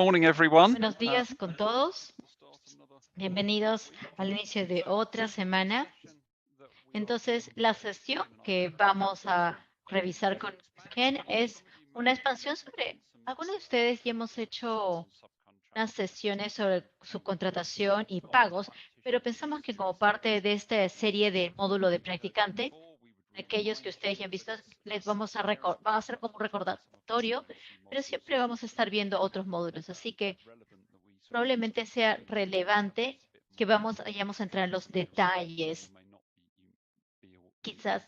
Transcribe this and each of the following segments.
Morning, everyone. Buenos días con todos. Bienvenidos al inicio de otra semana. Entonces, la sesión que vamos a revisar con Ken es una expansión sobre, algunos de ustedes ya hemos hecho unas sesiones sobre subcontratación y pagos, pero pensamos que como parte de esta serie de módulo de practicante, aquellos que ustedes ya han visto, les vamos a va a ser como un recordatorio, pero siempre vamos a estar viendo otros módulos. Así que probablemente sea relevante que vayamos a entrar en los detalles, quizás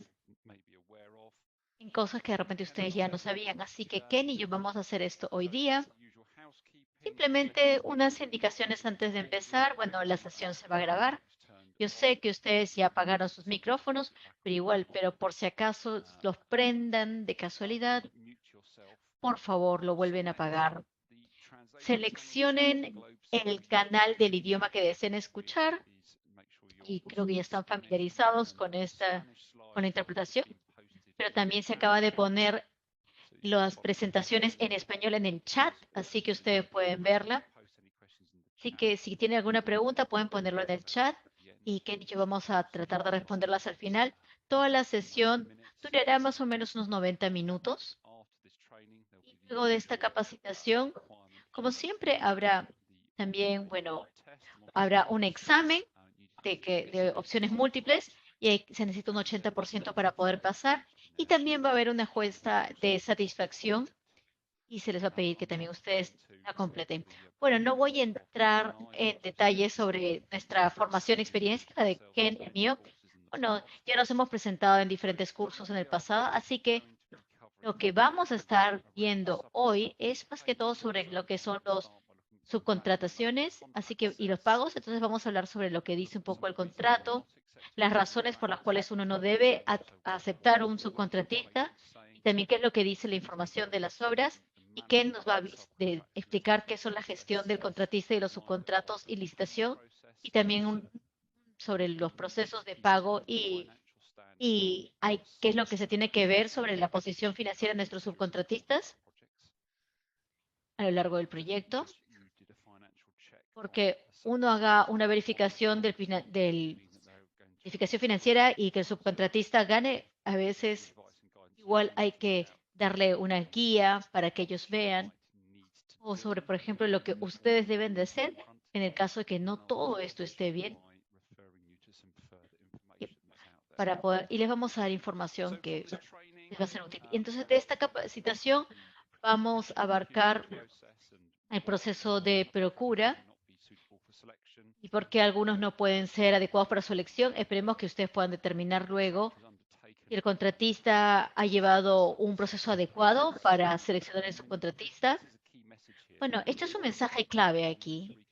en cosas que de repente ustedes ya no sabían. Así que Ken y yo vamos a hacer esto hoy día. Simplemente unas indicaciones antes de empezar. Bueno, la sesión se va a grabar. Yo sé que ustedes ya apagaron sus micrófonos, pero por si acaso los prendan de casualidad, por favor, lo vuelven a apagar. Seleccionen el canal del idioma que deseen escuchar y creo que ya están familiarizados con con la interpretación, pero también se acaba de poner las presentaciones en español en el chat, así que ustedes pueden verla. Así que si tienen alguna pregunta, pueden ponerlo en el chat y que yo vamos a tratar de responderlas al final. Toda la sesión durará más o menos unos 90 minutos. Y luego de esta capacitación, como siempre, habrá también, bueno, habrá un examen de opciones múltiples y se necesita un 80% para poder pasar. Y también va a haber una encuesta de satisfacción y se les va a pedir que también ustedes la completen. Bueno, no voy a entrar en detalles sobre nuestra formación y experiencia, la de Ken y mío. Bueno, ya nos hemos presentado en diferentes cursos en el pasado, así que lo que vamos a estar viendo hoy es más que todo sobre lo que son los subcontrataciones, así que y los pagos. Entonces vamos a hablar sobre lo que dice un poco el contrato, las razones por las cuales uno no debe aceptar un subcontratista, y también qué es lo que dice la información de las obras y qué nos va a explicar qué son la gestión del contratista y los subcontratos y licitación, y también sobre los procesos de pago y qué es lo que se tiene que ver sobre la posición financiera de nuestros subcontratistas a lo largo del proyecto, porque uno haga una verificación del verificación financiera y que el subcontratista gane, a veces igual hay que darle una guía para que ellos vean, o sobre, por ejemplo, lo que ustedes deben de hacer en el caso de que no todo esto esté bien, para poder, y les vamos a dar información que les va a ser útil. Y entonces, de esta capacitación vamos a abarcar el proceso de procura y por qué algunos no pueden ser adecuados para su elección. Esperemos que ustedes puedan determinar luego si el contratista ha llevado un proceso adecuado para seleccionar el subcontratista. Bueno, este es un mensaje clave aquí.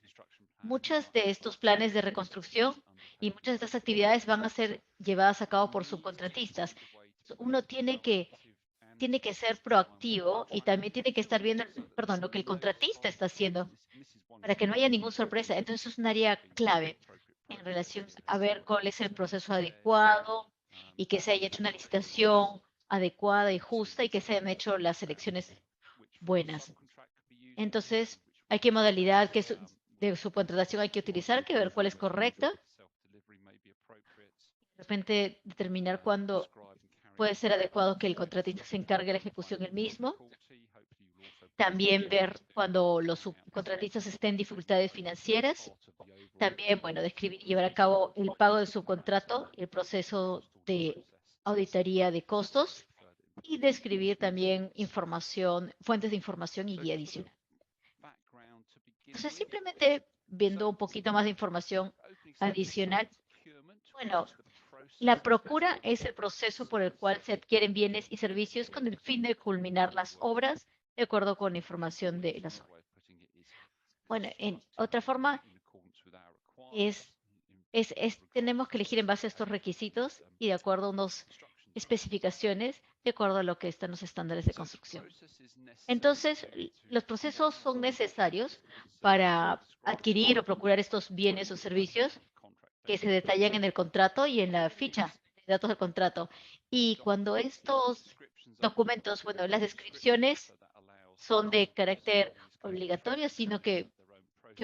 Muchos de estos planes de reconstrucción y muchas de estas actividades van a ser llevadas a cabo por subcontratistas. Uno tiene que ser proactivo y también tiene que estar viendo, perdón, lo que el contratista está haciendo para que no haya ninguna sorpresa. Entonces es un área clave en relación a ver cuál es el proceso adecuado y que se haya hecho una licitación adecuada y justa y que se hayan hecho las elecciones buenas. Entonces, hay qué modalidad de subcontratación hay que utilizar, que ver cuál es correcta. De repente, determinar cuándo puede ser adecuado que el contratista se encargue de la ejecución él mismo. También ver cuando los subcontratistas estén en dificultades financieras. También, bueno, describir y llevar a cabo el pago del subcontrato, el proceso de auditoría de costos y describir también información, fuentes de información y guía adicional. Entonces, simplemente viendo un poquito más de información adicional, bueno, la procura es el proceso por el cual se adquieren bienes y servicios con el fin de culminar las obras de acuerdo con la información de las obras. Bueno, en otra forma es tenemos que elegir en base a estos requisitos y de acuerdo a unas especificaciones, de acuerdo a lo que están los estándares de construcción. Entonces, los procesos son necesarios para adquirir o procurar estos bienes o servicios que se detallan en el contrato y en la ficha de datos del contrato. Y cuando estos documentos, bueno, las descripciones son de carácter obligatorias, sino que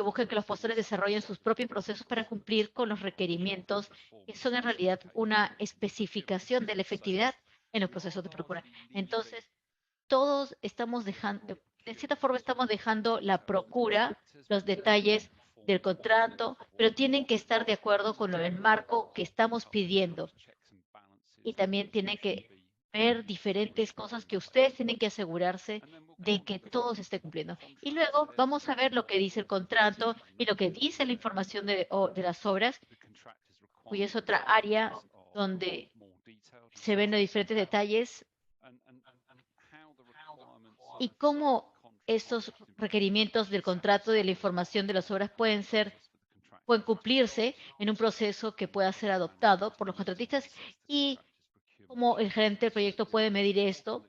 busquen que los postores desarrollen sus propios procesos para cumplir con los requerimientos, que son en realidad una especificación de la efectividad en los procesos de procura. Entonces, todos estamos dejando, de cierta forma estamos dejando la procura, los detalles del contrato, pero tienen que estar de acuerdo con el marco que estamos pidiendo. Y también tienen que ver diferentes cosas que ustedes tienen que asegurarse de que todo se esté cumpliendo. Y luego vamos a ver lo que dice el contrato y lo que dice la información de las obras, y es otra área donde se ven los diferentes detalles y cómo estos requerimientos del contrato y de la información de las obras pueden cumplirse en un proceso que pueda ser adoptado por los contratistas y cómo el gerente del proyecto puede medir esto.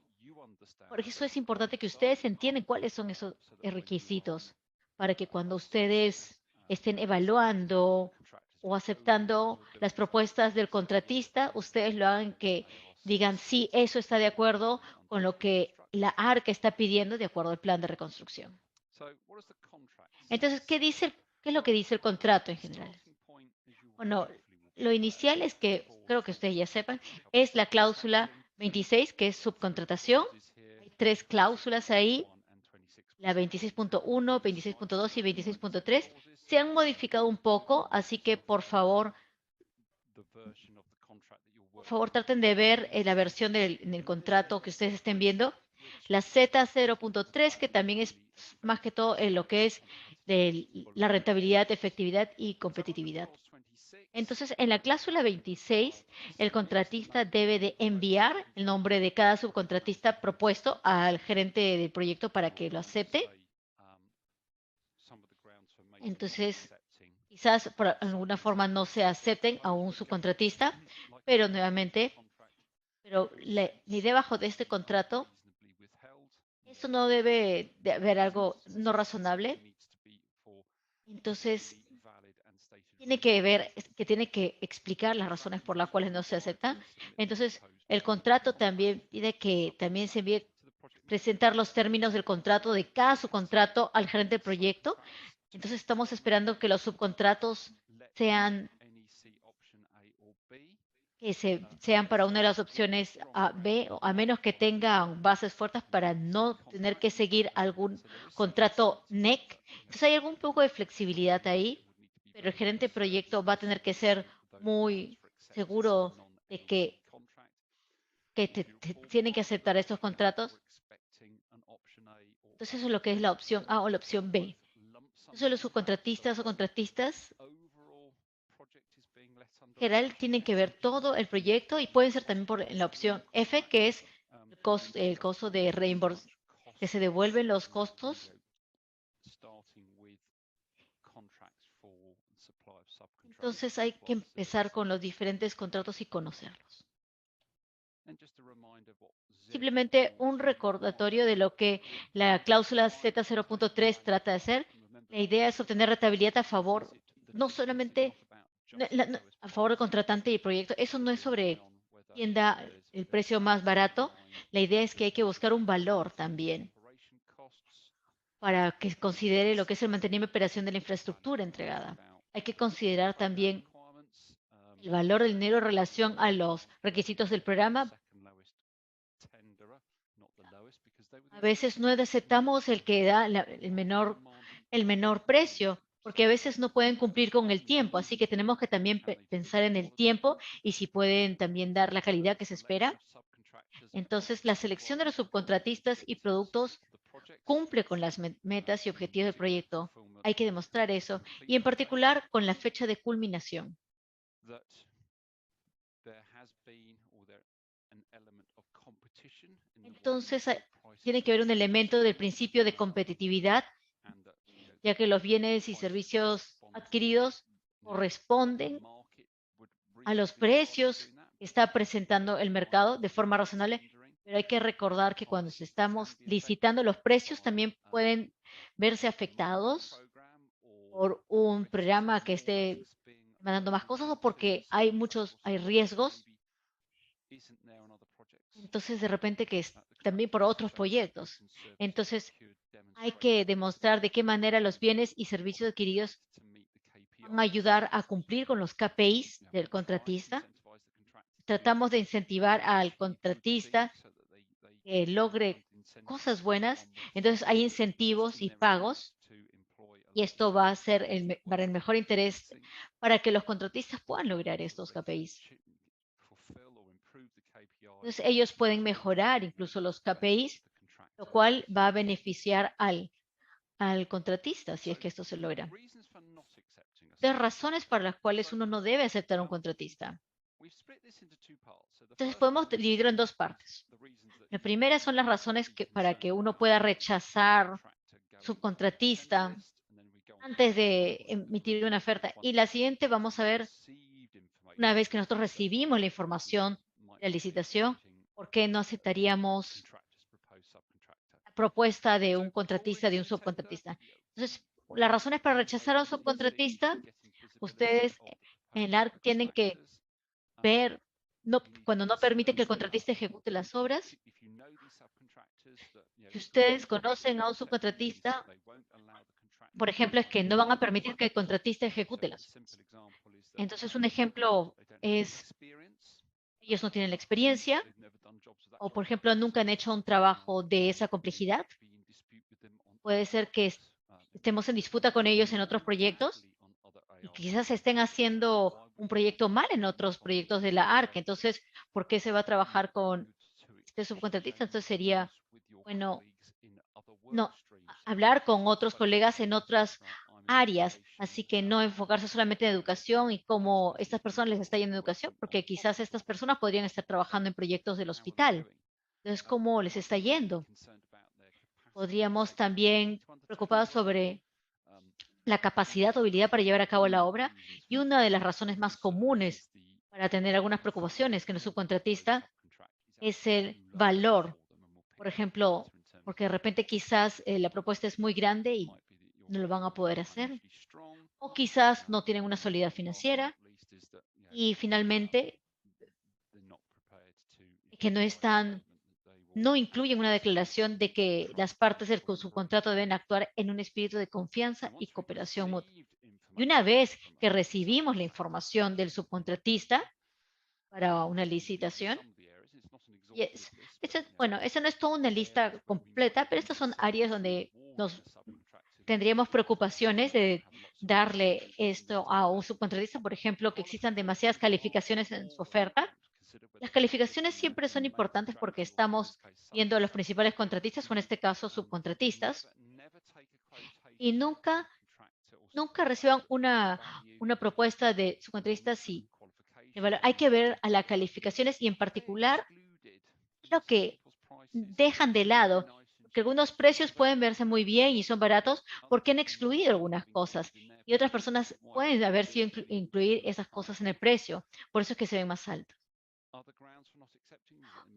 Por eso es importante que ustedes entiendan cuáles son esos requisitos para que cuando ustedes estén evaluando o aceptando las propuestas del contratista, ustedes lo hagan que digan, sí, eso está de acuerdo con lo que la ARCA está pidiendo de acuerdo al plan de reconstrucción. Entonces, ¿qué es lo que dice el contrato en general? Bueno, lo inicial es que, creo que ustedes ya sepan, es la cláusula 26, que es subcontratación. Hay tres cláusulas ahí, la 26.1, 26.2 y 26.3. Se han modificado un poco, así que por favor traten de ver la versión en el contrato que ustedes estén viendo. La Z0.3, que también es más que todo en lo que es de la rentabilidad, efectividad y competitividad. Entonces, en la cláusula 26, el contratista debe de enviar el nombre de cada subcontratista propuesto al gerente del proyecto para que lo acepte. Entonces, quizás por alguna forma no se acepten a un subcontratista, pero nuevamente, la idea bajo de este contrato, eso no debe de haber algo no razonable. Entonces, tiene que explicar las razones por las cuales no se acepta. Entonces, el contrato también pide que también se envíe presentar los términos del contrato de cada subcontrato al gerente del proyecto. Entonces, estamos esperando que los subcontratos sean sean para una de las opciones A, B, a menos que tengan bases fuertes para no tener que seguir algún contrato NEC. Entonces hay algún poco de flexibilidad ahí, pero el gerente de proyecto va a tener que ser muy seguro de que tienen que aceptar estos contratos. Entonces eso es lo que es la opción A o la opción B. Entonces los subcontratistas o contratistas general tienen que ver todo el proyecto y pueden ser también por la opción F, que es el costo de reembolso, que se devuelven los costos. Entonces hay que empezar con los diferentes contratos y conocerlos. Simplemente un recordatorio de lo que la cláusula Z0.3 trata de hacer. La idea es obtener rentabilidad a favor, no solamente a favor del contratante y el proyecto. Eso no es sobre quién da el precio más barato. La idea es que hay que buscar un valor también para que considere lo que es el mantenimiento y operación de la infraestructura entregada. Hay que considerar también el valor del dinero en relación a los requisitos del programa. A veces no aceptamos el que da el menor precio, porque a veces no pueden cumplir con el tiempo, así que tenemos que también pensar en el tiempo y si pueden también dar la calidad que se espera. Entonces, la selección de los subcontratistas y productos cumple con las metas y objetivos del proyecto. Hay que demostrar eso, y en particular con la fecha de culminación. Entonces, tiene que haber un elemento del principio de competitividad, ya que los bienes y servicios adquiridos corresponden a los precios que está presentando el mercado de forma razonable, pero hay que recordar que cuando estamos licitando, los precios también pueden verse afectados por un programa que esté mandando más cosas o porque hay riesgos. Entonces, de repente también por otros proyectos. Entonces, hay que demostrar de qué manera los bienes y servicios adquiridos van a ayudar a cumplir con los KPIs del contratista. Tratamos de incentivar al contratista que logre cosas buenas. Entonces hay incentivos y pagos y esto va a ser para el mejor interés para que los contratistas puedan lograr estos KPIs. Entonces ellos pueden mejorar incluso los KPIs, lo cual va a beneficiar al contratista si es que esto se logra. De razones para las cuales uno no debe aceptar un contratista. Entonces podemos dividirlo en dos partes. La primera son las razones para que uno pueda rechazar subcontratista antes de emitir una oferta. Y la siguiente vamos a ver, una vez que nosotros recibimos la información de la licitación, por qué no aceptaríamos la propuesta de un contratista, de un subcontratista. Entonces, las razones para rechazar a un subcontratista, ustedes en ARC tienen que ver, cuando no permite que el contratista ejecute las obras. Si ustedes conocen a un subcontratista, por ejemplo, es que no van a permitir que el contratista ejecute las obras. Entonces, un ejemplo es, ellos no tienen la experiencia, o por ejemplo, nunca han hecho un trabajo de esa complejidad. Puede ser que estemos en disputa con ellos en otros proyectos y quizás estén haciendo un proyecto mal en otros proyectos de la ARC. Entonces, ¿por qué se va a trabajar con este subcontratista? Entonces sería, bueno, no, hablar con otros colegas en otras áreas, así que no enfocarse solamente en educación y cómo estas personas les está yendo en educación, porque quizás estas personas podrían estar trabajando en proyectos del hospital. Entonces, ¿cómo les está yendo? Podríamos también preocupados sobre la capacidad o habilidad para llevar a cabo la obra, y una de las razones más comunes para tener algunas preocupaciones que no subcontratista es el valor. Por ejemplo, porque de repente quizás la propuesta es muy grande y no lo van a poder hacer, o quizás no tienen una solidez financiera, y finalmente que no incluyen una declaración de que las partes del subcontrato deben actuar en un espíritu de confianza y cooperación mutua. Y una vez que recibimos la información del subcontratista para una licitación, bueno, esa no es toda una lista completa, pero estas son áreas donde nos tendríamos preocupaciones de darle esto a un subcontratista, por ejemplo, que existan demasiadas calificaciones en su oferta. Las calificaciones siempre son importantes porque estamos viendo a los principales contratistas, o en este caso subcontratistas, y nunca reciban una propuesta de subcontratistas si hay que ver a las calificaciones y en particular lo que dejan de lado, que algunos precios pueden verse muy bien y son baratos porque han excluido algunas cosas y otras personas pueden haber sido incluir esas cosas en el precio, por eso es que se ven más altos.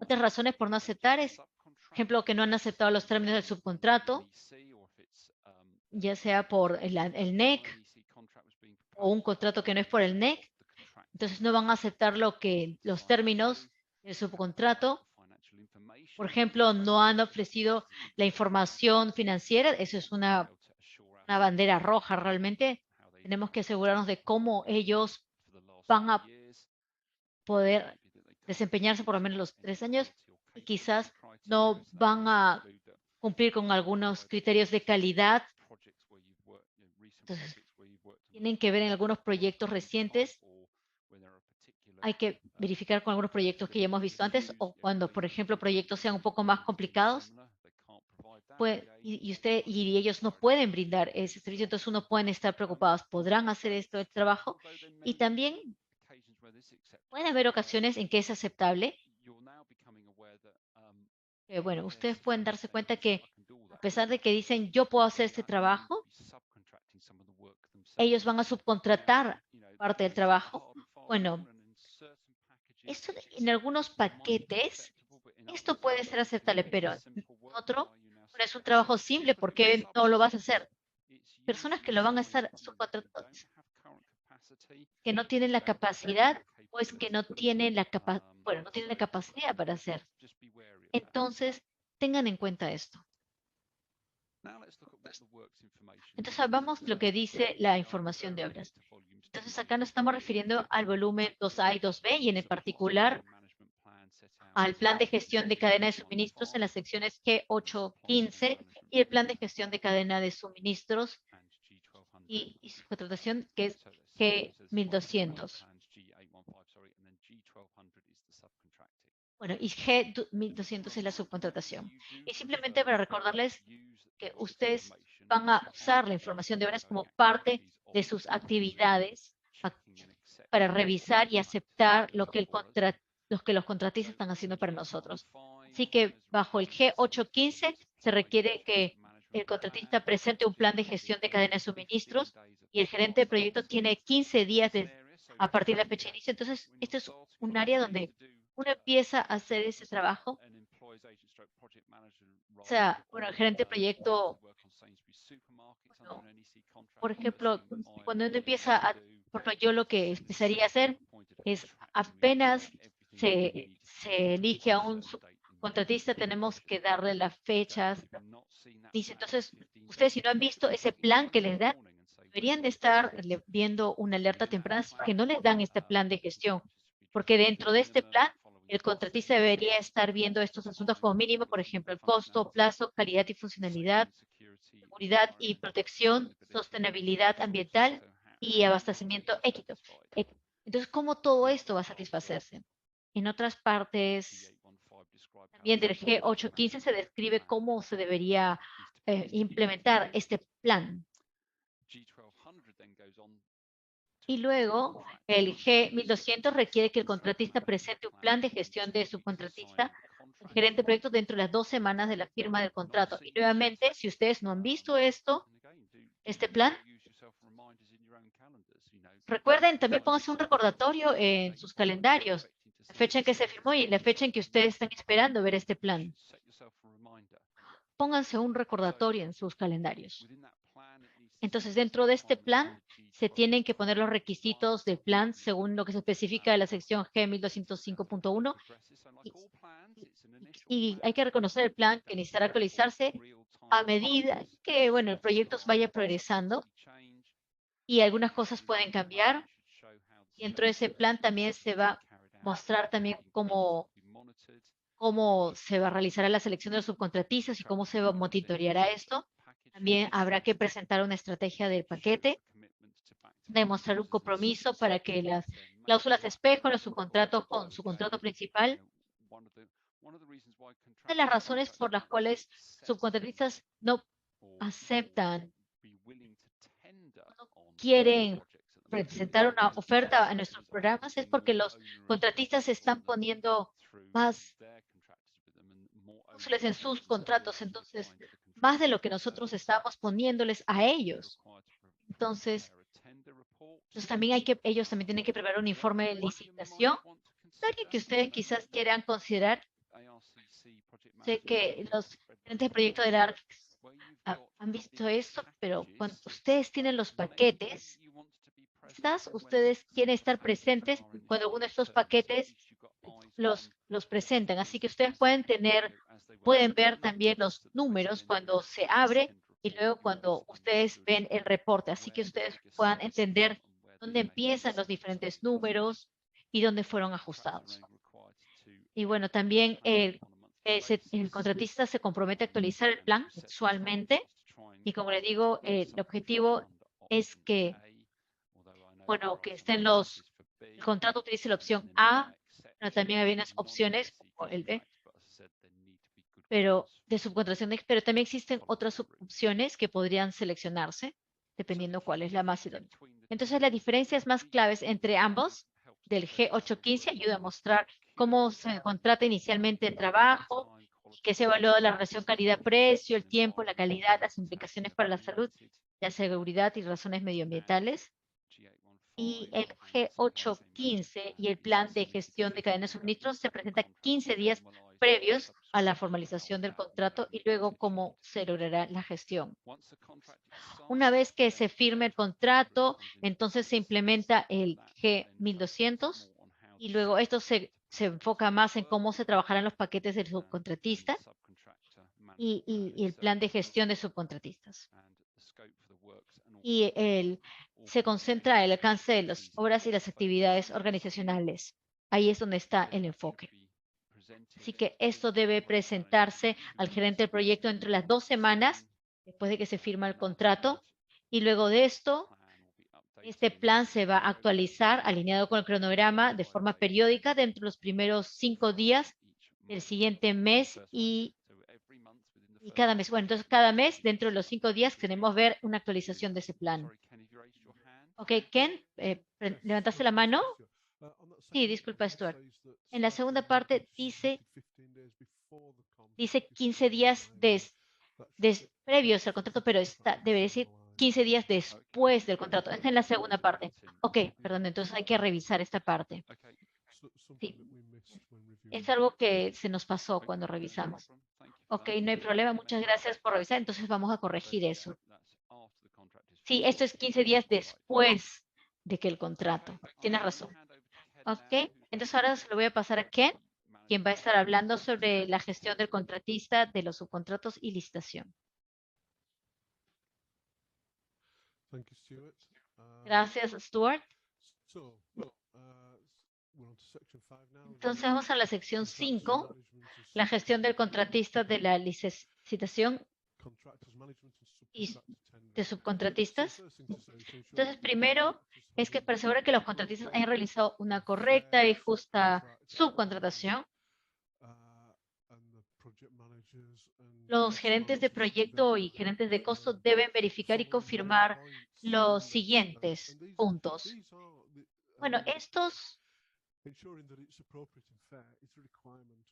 Otras razones por no aceptar es, por ejemplo, que no han aceptado los términos del subcontrato, ya sea por el NEC o un contrato que no es por el NEC, entonces no van a aceptar los términos del subcontrato. Por ejemplo, no han ofrecido la información financiera, eso es una bandera roja realmente. Tenemos que asegurarnos de cómo ellos van a poder desempeñarse por lo menos los 3 años y quizás no van a cumplir con algunos criterios de calidad. Entonces, tienen que ver en algunos proyectos recientes. Hay que verificar con algunos proyectos que ya hemos visto antes o cuando, por ejemplo, proyectos sean un poco más complicados y ellos no pueden brindar ese servicio, entonces uno pueden estar preocupados, ¿podrán hacer esto el trabajo? Y también pueden haber ocasiones en que es aceptable. Bueno, ustedes pueden darse cuenta que a pesar de que dicen yo puedo hacer este trabajo, ellos van a subcontratar parte del trabajo. Bueno, esto en algunos paquetes, esto puede ser aceptable, pero en otro, pero es un trabajo simple, ¿por qué no lo vas a hacer? Personas que lo van a estar subcontratando, que no tienen la capacidad o es que no tienen bueno, no tienen la capacidad para hacer. Entonces, tengan en cuenta esto. Entonces, vamos lo que dice la información de obras. Entonces, acá nos estamos refiriendo al volumen 2A y 2B y en particular al plan de gestión de cadena de suministros en las secciones G815 y el plan de gestión de cadena de suministros y su contratación, que es G1200. Bueno, y G1200 es la subcontratación. Y simplemente para recordarles que ustedes van a usar la información de obras como parte de sus actividades para revisar y aceptar lo que los contratistas están haciendo para nosotros. Así que bajo el G815 se requiere que el contratista presente un plan de gestión de cadena de suministros y el gerente de proyecto tiene 15 días a partir de la fecha de inicio. Entonces, este es un área donde uno empieza a hacer ese trabajo. O sea, bueno, el gerente de proyecto, bueno, por ejemplo, cuando uno empieza por ejemplo, yo lo que empezaría a hacer es apenas se elige a un contratista, tenemos que darle las fechas. Dice, entonces, ustedes si no han visto ese plan que les dan, deberían de estar viendo una alerta temprana que no les dan este plan de gestión, porque dentro de este plan, el contratista debería estar viendo estos asuntos como mínimo, por ejemplo, el costo, plazo, calidad y funcionalidad, seguridad y protección, sostenibilidad ambiental y abastecimiento équito. Entonces, ¿cómo todo esto va a satisfacerse? En otras partes, también del G815 se describe cómo se debería implementar este plan. Y luego, el G1200 requiere que el contratista presente un plan de gestión de subcontratista al gerente de proyecto dentro de las 2 semanas de la firma del contrato. Y nuevamente, si ustedes no han visto este plan, recuerden, también pónganse un recordatorio en sus calendarios, la fecha en que se firmó y la fecha en que ustedes están esperando ver este plan. Pónganse un recordatorio en sus calendarios. Entonces, dentro de este plan, se tienen que poner los requisitos del plan según lo que se especifica en la sección G1205.1 y hay que reconocer el plan que necesitará actualizarse a medida que, bueno, el proyecto vaya progresando y algunas cosas pueden cambiar. Y dentro de ese plan también se va a mostrar también cómo se va a realizar la selección de los subcontratistas y cómo se monitoreará esto. También habrá que presentar una estrategia del paquete, demostrar un compromiso para que las cláusulas espejo en su contrato con su contrato principal. Una de las razones por las cuales subcontratistas no aceptan, no quieren presentar una oferta a nuestros programas es porque los contratistas se están poniendo más cláusulas en sus contratos, entonces más de lo que nosotros estamos poniéndoles a ellos. Entonces también ellos también tienen que preparar un informe de licitación. Área que ustedes quizás quieran considerar. Sé que los gerentes de proyecto de ARC han visto esto, pero cuando ustedes tienen los paquetes, quizás ustedes quieren estar presentes cuando uno de estos paquetes los presentan. Así que ustedes pueden ver también los números cuando se abre y luego cuando ustedes ven el reporte. Así que ustedes puedan entender dónde empiezan los diferentes números y dónde fueron ajustados. Y bueno, también el contratista se compromete a actualizar el plan mensualmente y como les digo, el objetivo es que, bueno, que estén el contrato utilice la opción A, pero también hay unas opciones como el B, pero de subcontratación, pero también existen otras opciones que podrían seleccionarse dependiendo cuál es la más idónea. Entonces, las diferencias más claves entre ambos del G815 ayuda a mostrar cómo se contrata inicialmente el trabajo, que se evalúa la relación calidad-precio, el tiempo, la calidad, las implicaciones para la salud, la seguridad y razones medioambientales. Y el G815 y el plan de gestión de cadena de suministros se presenta 15 días previos a la formalización del contrato y luego cómo se logrará la gestión. Una vez que se firme el contrato, entonces se implementa el G1200 y luego esto se enfoca más en cómo se trabajarán los paquetes del subcontratista. y el plan de gestión de subcontratistas. Y se concentra el alcance de las obras y las actividades organizacionales. Ahí es donde está el enfoque. Así que esto debe presentarse al gerente del proyecto entre las 2 semanas después de que se firma el contrato. Y luego de esto, este plan se va a actualizar alineado con el cronograma de forma periódica dentro de los primeros 5 días del siguiente mes y cada mes. Bueno, entonces cada mes, dentro de los 5 días, queremos ver una actualización de ese plan. Ok, Ken, ¿levantaste la mano? Sí, disculpa, Stuart. En la segunda parte dice 15 días previos al contrato, pero debe decir 15 días después del contrato. Esta es la segunda parte. Ok, perdón, entonces hay que revisar esta parte. Sí, es algo que se nos pasó cuando revisamos. Ok, no hay problema. Muchas gracias por revisar. Entonces vamos a corregir eso. Sí, esto es 15 días después de que el contrato. Tienes razón. Ok, entonces ahora se lo voy a pasar a Ken, quien va a estar hablando sobre la gestión del contratista, de los subcontratos y licitación. Gracias, Stuart. Entonces vamos a la sección 5, la gestión del contratista de la licitación y de subcontratistas. Entonces, primero es que para asegurar que los contratistas hayan realizado una correcta y justa subcontratación, los gerentes de proyecto y gerentes de costo deben verificar y confirmar los siguientes puntos. Bueno, estos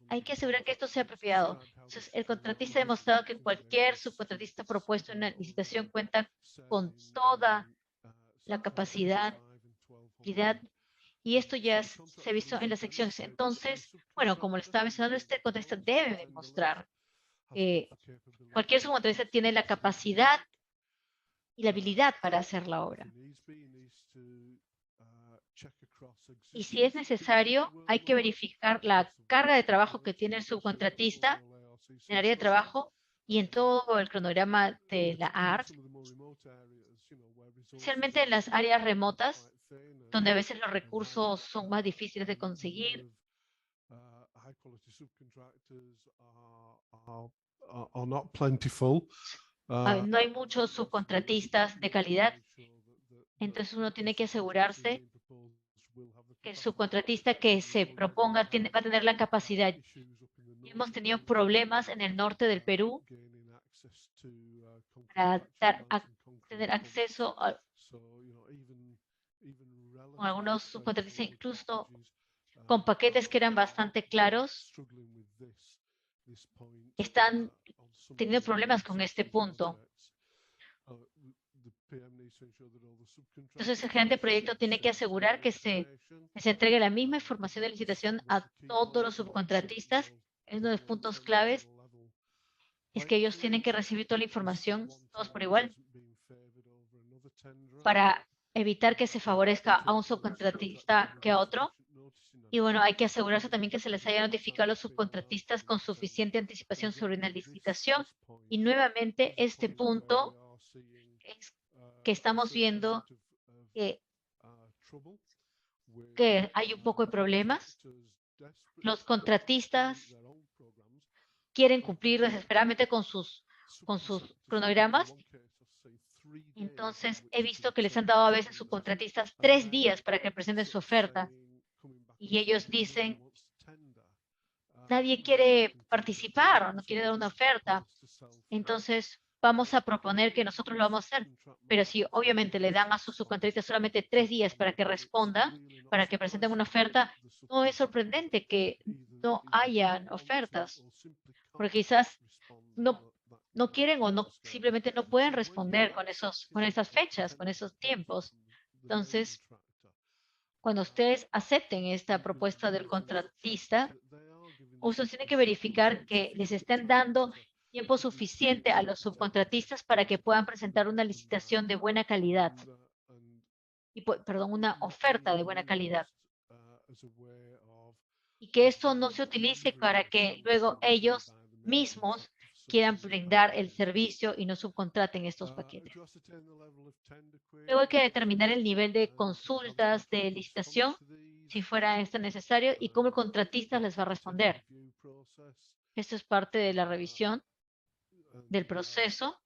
hay que asegurar que esto sea apropiado. Entonces, el contratista ha demostrado que cualquier subcontratista propuesto en una licitación cuenta con toda la capacidad, y esto ya se ha visto en las secciones. Entonces, bueno, como le estaba mencionando, este contratista debe demostrar que cualquier subcontratista tiene la capacidad y la habilidad para hacer la obra. Y si es necesario, hay que verificar la carga de trabajo que tiene el subcontratista en el área de trabajo y en todo el cronograma de la ART, especialmente en las áreas remotas, donde a veces los recursos son más difíciles de conseguir. No hay muchos subcontratistas de calidad, entonces uno tiene que asegurarse que el subcontratista que se proponga va a tener la capacidad. Hemos tenido problemas en el norte del Perú para tener acceso a algunos subcontratistas, incluso con paquetes que eran bastante claros, están teniendo problemas con este punto. Entonces, el gerente de proyecto tiene que asegurar que se entregue la misma información de licitación a todos los subcontratistas. Es uno de los puntos claves, es que ellos tienen que recibir toda la información, todos por igual, para evitar que se favorezca a un subcontratista que a otro. Y bueno, hay que asegurarse también que se les haya notificado a los subcontratistas con suficiente anticipación sobre una licitación. Y nuevamente, este punto es que estamos viendo que hay un poco de problemas. Los contratistas quieren cumplir desesperadamente con sus cronogramas. Entonces, he visto que les han dado a veces subcontratistas 3 días para que presenten su oferta. Y ellos dicen, nadie quiere participar o no quiere dar una oferta. Entonces, vamos a proponer que nosotros lo vamos a hacer. Pero si obviamente le dan a sus subcontratistas solamente 3 días para que respondan, para que presenten una oferta, no es sorprendente que no hayan ofertas, porque quizás no quieren o simplemente no pueden responder con esas fechas, con esos tiempos. Entonces, cuando ustedes acepten esta propuesta del contratista, ustedes tienen que verificar que les estén dando tiempo suficiente a los subcontratistas para que puedan presentar una licitación de buena calidad. Perdón, una oferta de buena calidad. Y que esto no se utilice para que luego ellos mismos quieran brindar el servicio y no subcontraten estos paquetes. Luego hay que determinar el nivel de consultas de licitación, si fuera esto necesario, y cómo el contratista les va a responder. Esto es parte de la revisión del proceso.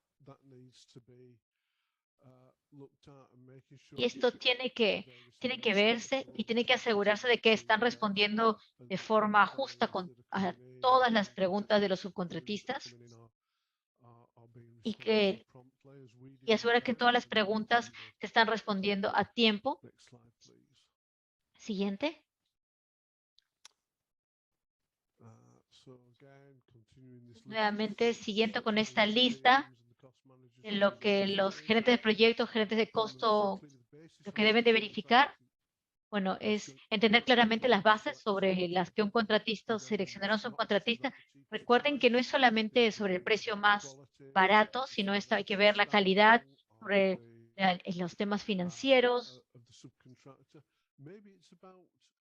Y esto tiene que verse y tiene que asegurarse de que están respondiendo de forma justa a todas las preguntas de los subcontratistas y asegurar que todas las preguntas se están respondiendo a tiempo. Siguiente. Nuevamente, siguiendo con esta lista, en lo que los gerentes de proyectos, gerentes de costo, lo que deben de verificar, bueno, es entender claramente las bases sobre las que un contratista o seleccionar un subcontratista. Recuerden que no es solamente sobre el precio más barato, sino esto hay que ver la calidad, sobre los temas financieros,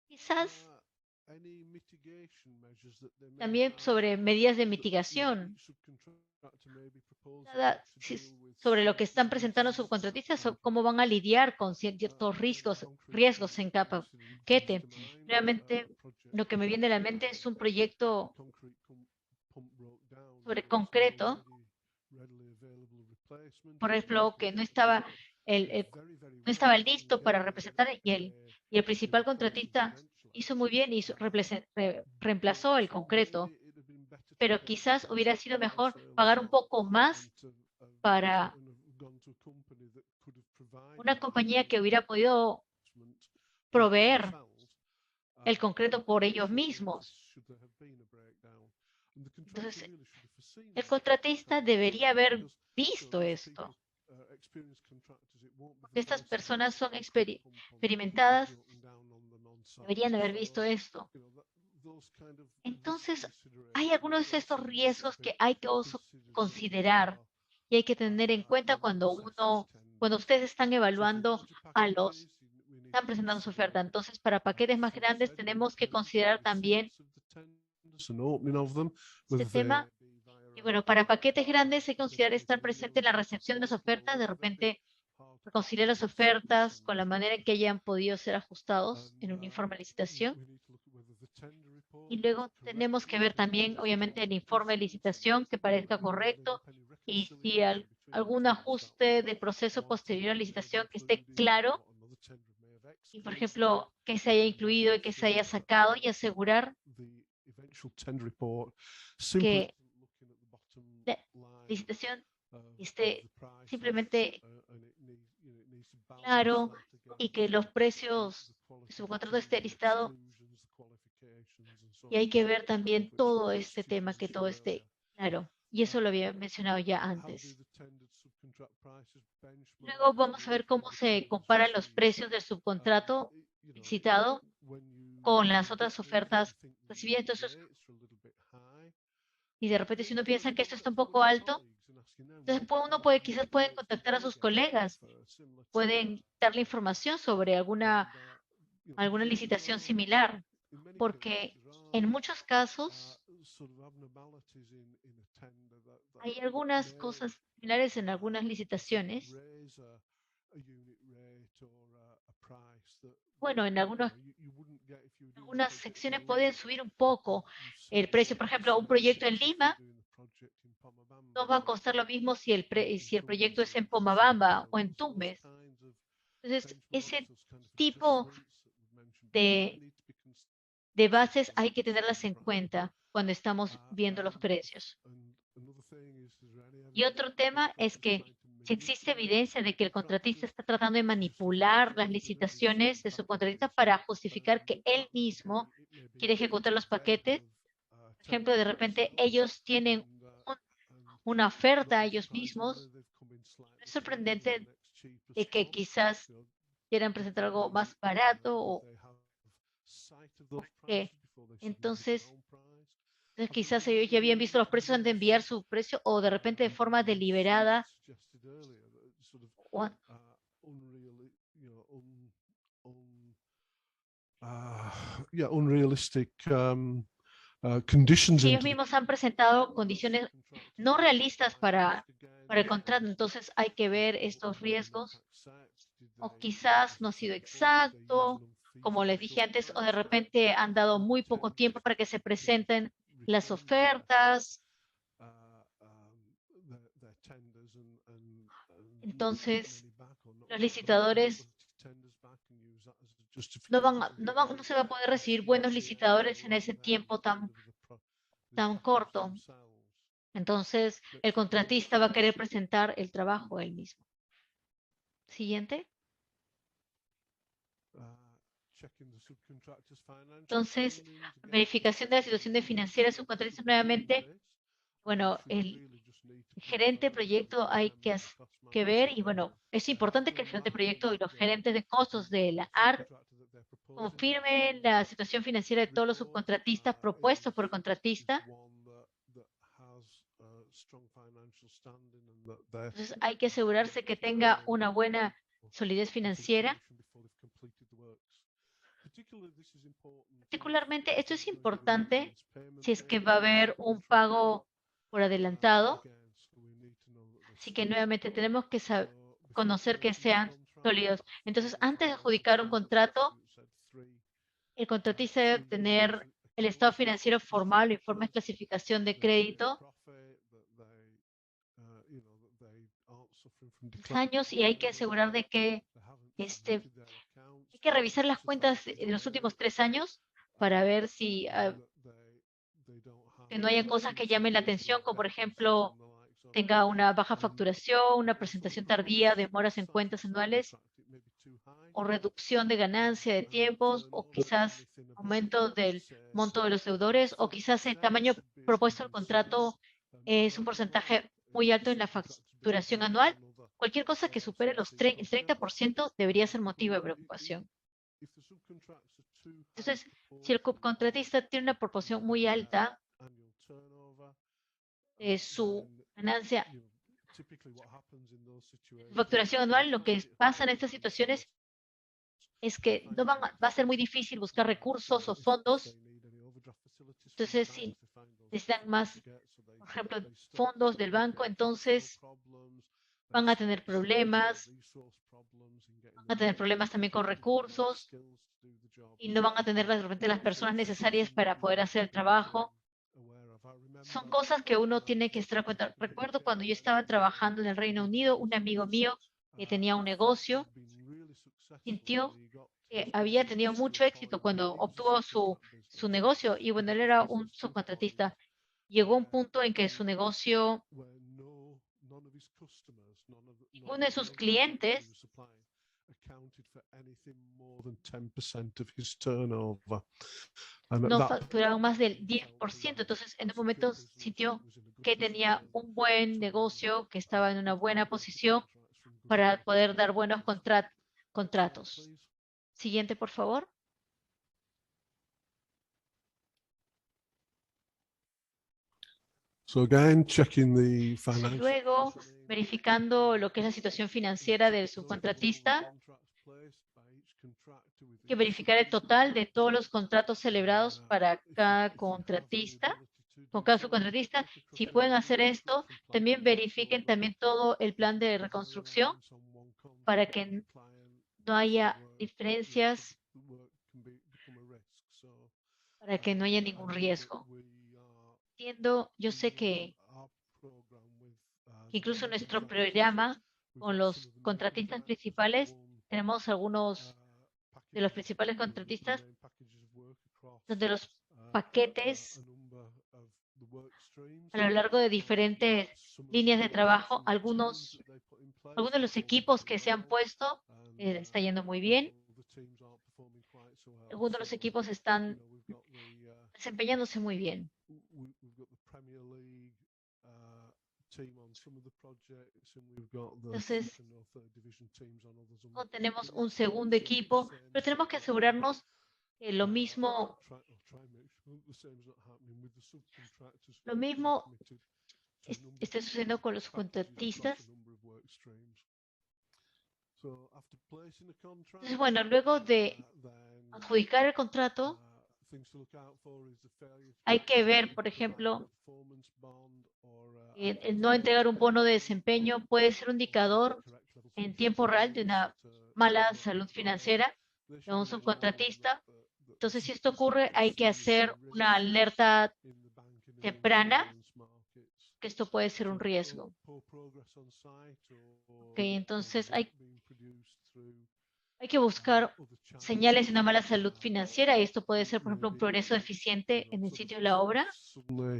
quizás también sobre medidas de mitigación, sobre lo que están presentando subcontratistas o cómo van a lidiar con ciertos riesgos en cada paquete. Realmente, lo que me viene a la mente es un proyecto sobre concreto, por ejemplo, que no estaba no estaba listo para representar y el principal contratista hizo muy bien y reemplazó el concreto, pero quizás hubiera sido mejor pagar un poco más para una compañía que hubiera podido proveer el concreto por ellos mismos. Entonces, el contratista debería haber visto esto. Porque estas personas son experimentadas, deberían haber visto esto. Entonces, hay algunos de estos riesgos que hay que considerar y hay que tener en cuenta cuando ustedes están evaluando están presentando su oferta. Entonces, para paquetes más grandes tenemos que considerar también este tema. Y bueno, para paquetes grandes hay que considerar estar presente en la recepción de las ofertas, de repente reconciliar las ofertas con la manera en que hayan podido ser ajustados en un informe de licitación. Y luego tenemos que ver también, obviamente, el informe de licitación que parezca correcto y si algún ajuste del proceso posterior a la licitación que esté claro y, por ejemplo, que se haya incluido y que se haya sacado y asegurar que la licitación esté simplemente claro y que los precios de su contrato esté listado. Y hay que ver también todo este tema, que todo esté claro. Y eso lo había mencionado ya antes. Luego vamos a ver cómo se comparan los precios del subcontrato licitado con las otras ofertas recibidas. Entonces, y de repente si uno piensa que esto está un poco alto, entonces quizás pueden contactar a sus colegas, pueden darle información sobre alguna licitación similar, porque en muchos casos hay algunas cosas similares en algunas licitaciones. Bueno, en algunas secciones pueden subir un poco el precio. Por ejemplo, un proyecto en Lima no va a costar lo mismo si el proyecto es en Pomabamba o en Tumbes. Entonces, ese tipo de, bases hay que tenerlas en cuenta cuando estamos viendo los precios. Y otro tema es que si existe evidencia de que el contratista está tratando de manipular las licitaciones de su contratista para justificar que él mismo quiere ejecutar los paquetes, por ejemplo, de repente ellos tienen una oferta a ellos mismos, es sorprendente de que quizás quieran presentar algo más barato o que entonces quizás ellos ya habían visto los precios antes de enviar su precio o de repente de forma deliberada o unrealistic Si ellos mismos han presentado condiciones no realistas para el contrato, entonces hay que ver estos riesgos, o quizás no ha sido exacto, como les dije antes, o de repente han dado muy poco tiempo para que se presenten las ofertas. Entonces, los licitadores no se va a poder recibir buenos licitadores en ese tiempo tan corto. Entonces, el contratista va a querer presentar el trabajo él mismo. Siguiente. Entonces, verificación de la situación de financiera subcontratista nuevamente. Bueno, el gerente de proyecto hay que ver, y bueno, es importante que el gerente de proyecto y los gerentes de costos de la ARC confirmen la situación financiera de todos los subcontratistas propuestos por contratista. Entonces hay que asegurarse que tenga una buena solidez financiera. Particularmente, esto es importante si es que va a haber un pago por adelantado. Así que nuevamente tenemos que conocer que sean sólidos. Entonces, antes de adjudicar un contrato, el contratista debe tener el estado financiero formal o informe de clasificación de crédito años, y hay que asegurar de que hay que revisar las cuentas de los últimos 3 años para ver si que no haya cosas que llamen la atención, como por ejemplo tenga una baja facturación, una presentación tardía, demoras en cuentas anuales, o reducción de ganancia de tiempos, o quizás aumento del monto de los deudores, o quizás el tamaño propuesto del contrato es un porcentaje muy alto en la facturación anual. Cualquier cosa que supere el 30% debería ser motivo de preocupación. Entonces, si el contratista tiene una proporción muy alta de su ganancia, facturación anual, lo que pasa en estas situaciones es que no va a ser muy difícil buscar recursos o fondos. Entonces, si necesitan más, por ejemplo, fondos del banco, entonces van a tener problemas, también con recursos, y no van a tener de repente las personas necesarias para poder hacer el trabajo. Son cosas que uno tiene que estar en cuenta. Recuerdo cuando yo estaba trabajando en el Reino Unido, un amigo mío que tenía un negocio sintió que había tenido mucho éxito cuando obtuvo su negocio, y bueno, él era un subcontratista. Llegó un punto en que su negocio, ninguno de sus clientes no facturaban más del 10%. Entonces, en un momento sintió que tenía un buen negocio, que estaba en una buena posición para poder dar buenos contratos. Siguiente, por favor. Luego, verificando lo que es la situación financiera del subcontratista, hay que verificar el total de todos los contratos celebrados para cada contratista, con cada subcontratista. Si pueden hacer esto, también verifiquen también todo el plan de reconstrucción para que no haya diferencias, para que no haya ningún riesgo. Yo sé que incluso nuestro programa con los contratistas principales, tenemos algunos de los principales contratistas donde los paquetes a lo largo de diferentes líneas de trabajo, algunos de los equipos que se han puesto está yendo muy bien. Algunos de los equipos están desempeñándose muy bien. Entonces, no tenemos un segundo equipo, pero tenemos que asegurarnos que lo mismo esté sucediendo con los contratistas. Entonces, bueno, luego de adjudicar el contrato, Hay que ver, por ejemplo, el no entregar un bono de desempeño puede ser un indicador en tiempo real de una mala salud financiera de un subcontratista. Entonces, si esto ocurre, hay que hacer una alerta temprana, que esto puede ser un riesgo. Entonces hay que buscar señales de una mala salud financiera y esto puede ser, por ejemplo, un progreso deficiente en el sitio de la obra. Por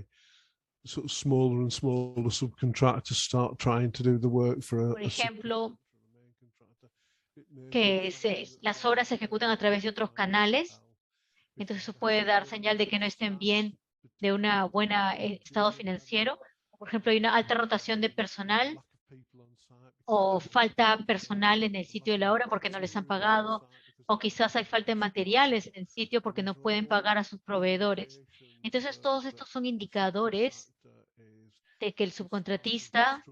ejemplo, que las obras se ejecutan a través de otros canales, entonces eso puede dar señal de que no estén bien, de un buen estado financiero. Por ejemplo, hay una alta rotación de personal o falta personal en el sitio de la obra porque no les han pagado, o quizás hay falta de materiales en el sitio porque no pueden pagar a sus proveedores. Entonces, todos estos son indicadores de que el subcontratista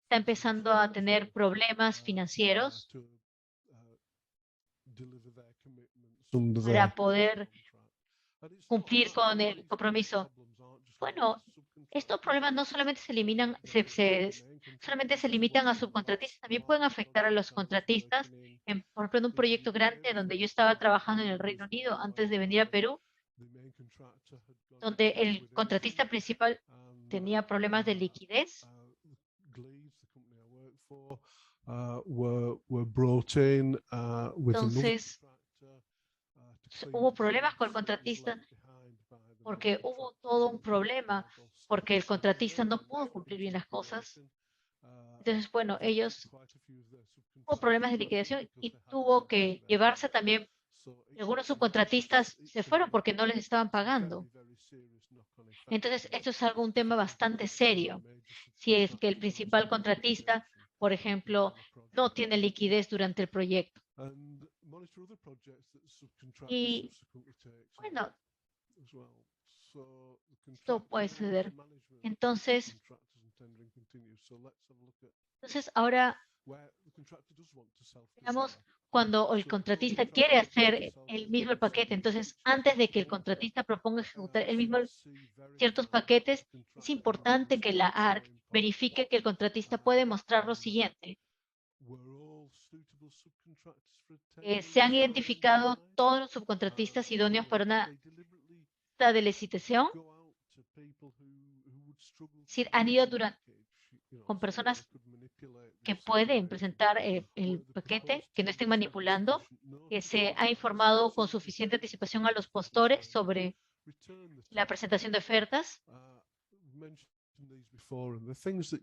está empezando a tener problemas financieros para poder cumplir con el compromiso. Bueno, estos problemas no solamente se eliminan, solamente se limitan a subcontratistas, también pueden afectar a los contratistas. Por ejemplo, en un proyecto grande donde yo estaba trabajando en el Reino Unido antes de venir a Perú, donde el contratista principal tenía problemas de liquidez. Entonces, hubo problemas con el contratista porque hubo todo un problema, porque el contratista no pudo cumplir bien las cosas. Entonces, bueno, ellos hubo problemas de liquidación y tuvo que llevarse también, algunos subcontratistas se fueron porque no les estaban pagando. Entonces, esto es un tema bastante serio. Si es que el principal contratista, por ejemplo, no tiene liquidez durante el proyecto. Y bueno, esto puede suceder. Entonces, ahora veamos cuando el contratista quiere hacer el mismo paquete. Entonces, antes de que el contratista proponga ejecutar el mismo ciertos paquetes, es importante que la ARC verifique que el contratista puede mostrar lo siguiente. Se han identificado todos los subcontratistas idóneos para una lista de licitación. Es decir, han ido con personas que pueden presentar el paquete, que no estén manipulando, que se ha informado con suficiente anticipación a los postores sobre la presentación de ofertas.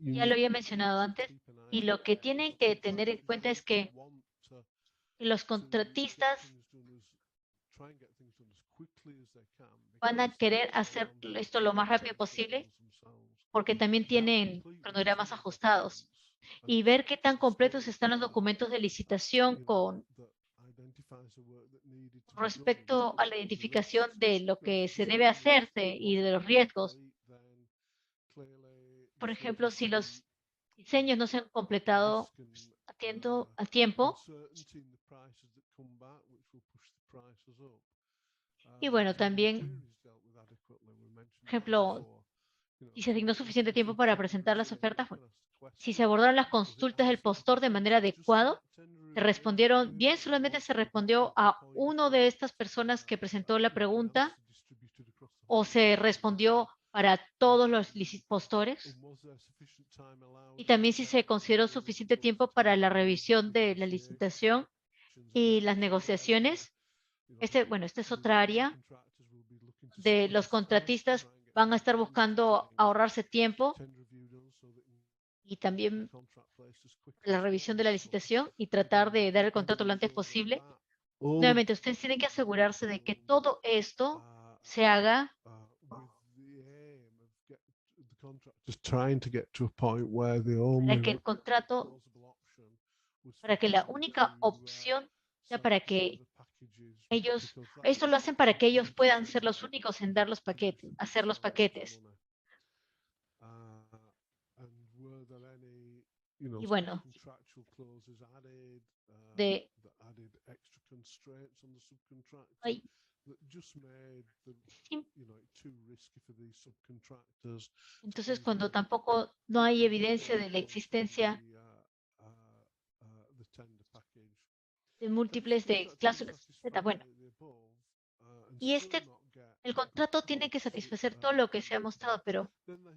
Ya lo había mencionado antes, y lo que tienen que tener en cuenta es que los contratistas van a querer hacer esto lo más rápido posible porque también tienen cronogramas ajustados y ver qué tan completos están los documentos de licitación con respecto a la identificación de lo que se debe hacerse y de los riesgos. Por ejemplo, si los diseños no se han completado a tiempo. Y bueno, también, por ejemplo, si se asignó suficiente tiempo para presentar las ofertas, bueno, si se abordaron las consultas del postor de manera adecuada, se respondieron bien, solamente se respondió a uno de estas personas que presentó la pregunta o se respondió para todos los postores. Y también si se consideró suficiente tiempo para la revisión de la licitación y las negociaciones. Bueno, esta es otra área de los contratistas van a estar buscando ahorrarse tiempo y también la revisión de la licitación y tratar de dar el contrato lo antes posible. Nuevamente, ustedes tienen que asegurarse de que todo esto se haga para que el contrato, para que la única opción sea para que esto lo hacen para que ellos puedan ser los únicos en dar los paquetes, hacer los paquetes. Y bueno, hay Sí. Entonces, cuando tampoco no hay evidencia de la existencia de múltiples de cláusulas Z, bueno, y el contrato tiene que satisfacer todo lo que se ha mostrado, pero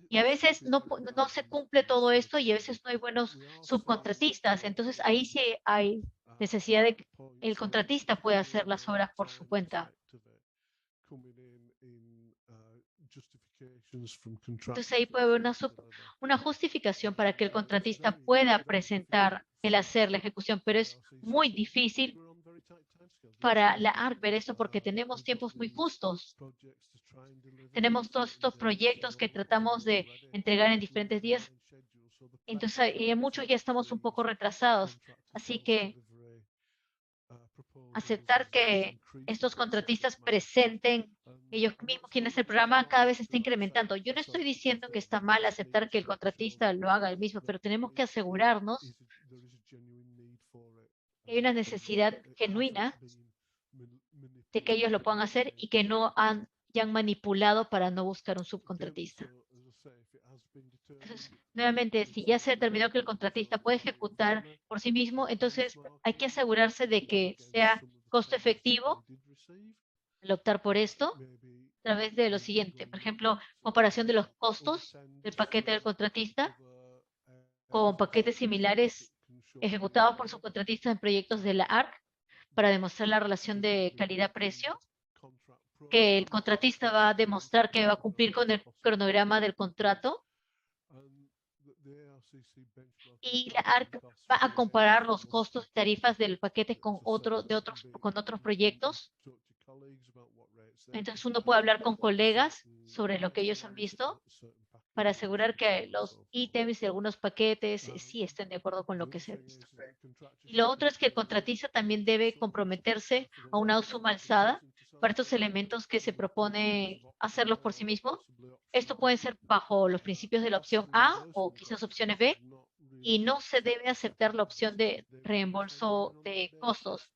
y a veces no se cumple todo esto y a veces no hay buenos subcontratistas. Entonces ahí sí hay necesidad de que el contratista pueda hacer las obras por su cuenta. Entonces ahí puede haber una justificación para que el contratista pueda presentar el hacer la ejecución, pero es muy difícil para la ARC ver esto porque tenemos tiempos muy justos. Tenemos todos estos proyectos que tratamos de entregar en diferentes días. Entonces, en muchos ya estamos un poco retrasados. Así que aceptar que estos contratistas presenten ellos mismos quienes el programa cada vez está incrementando. Yo no estoy diciendo que está mal aceptar que el contratista lo haga él mismo, pero tenemos que asegurarnos que hay una necesidad genuina de que ellos lo puedan hacer y que no hayan manipulado para no buscar un subcontratista. Entonces, nuevamente, si ya se determinó que el contratista puede ejecutar por sí mismo, entonces hay que asegurarse de que sea costo efectivo al optar por esto a través de lo siguiente. Por ejemplo, comparación de los costos del paquete del contratista con paquetes similares ejecutados por subcontratistas en proyectos de la ARC para demostrar la relación de calidad-precio, que el contratista va a demostrar que va a cumplir con el cronograma del contrato y la ARC va a comparar los costos y tarifas del paquete con otros proyectos. Entonces uno puede hablar con colegas sobre lo que ellos han visto para asegurar que los ítems de algunos paquetes sí estén de acuerdo con lo que se ha visto. Y lo otro es que el contratista también debe comprometerse a una suma alzada para estos elementos que se propone hacerlos por sí mismo. Esto puede ser bajo los principios de la opción A o quizás opciones B, y no se debe aceptar la opción de reembolso de costos.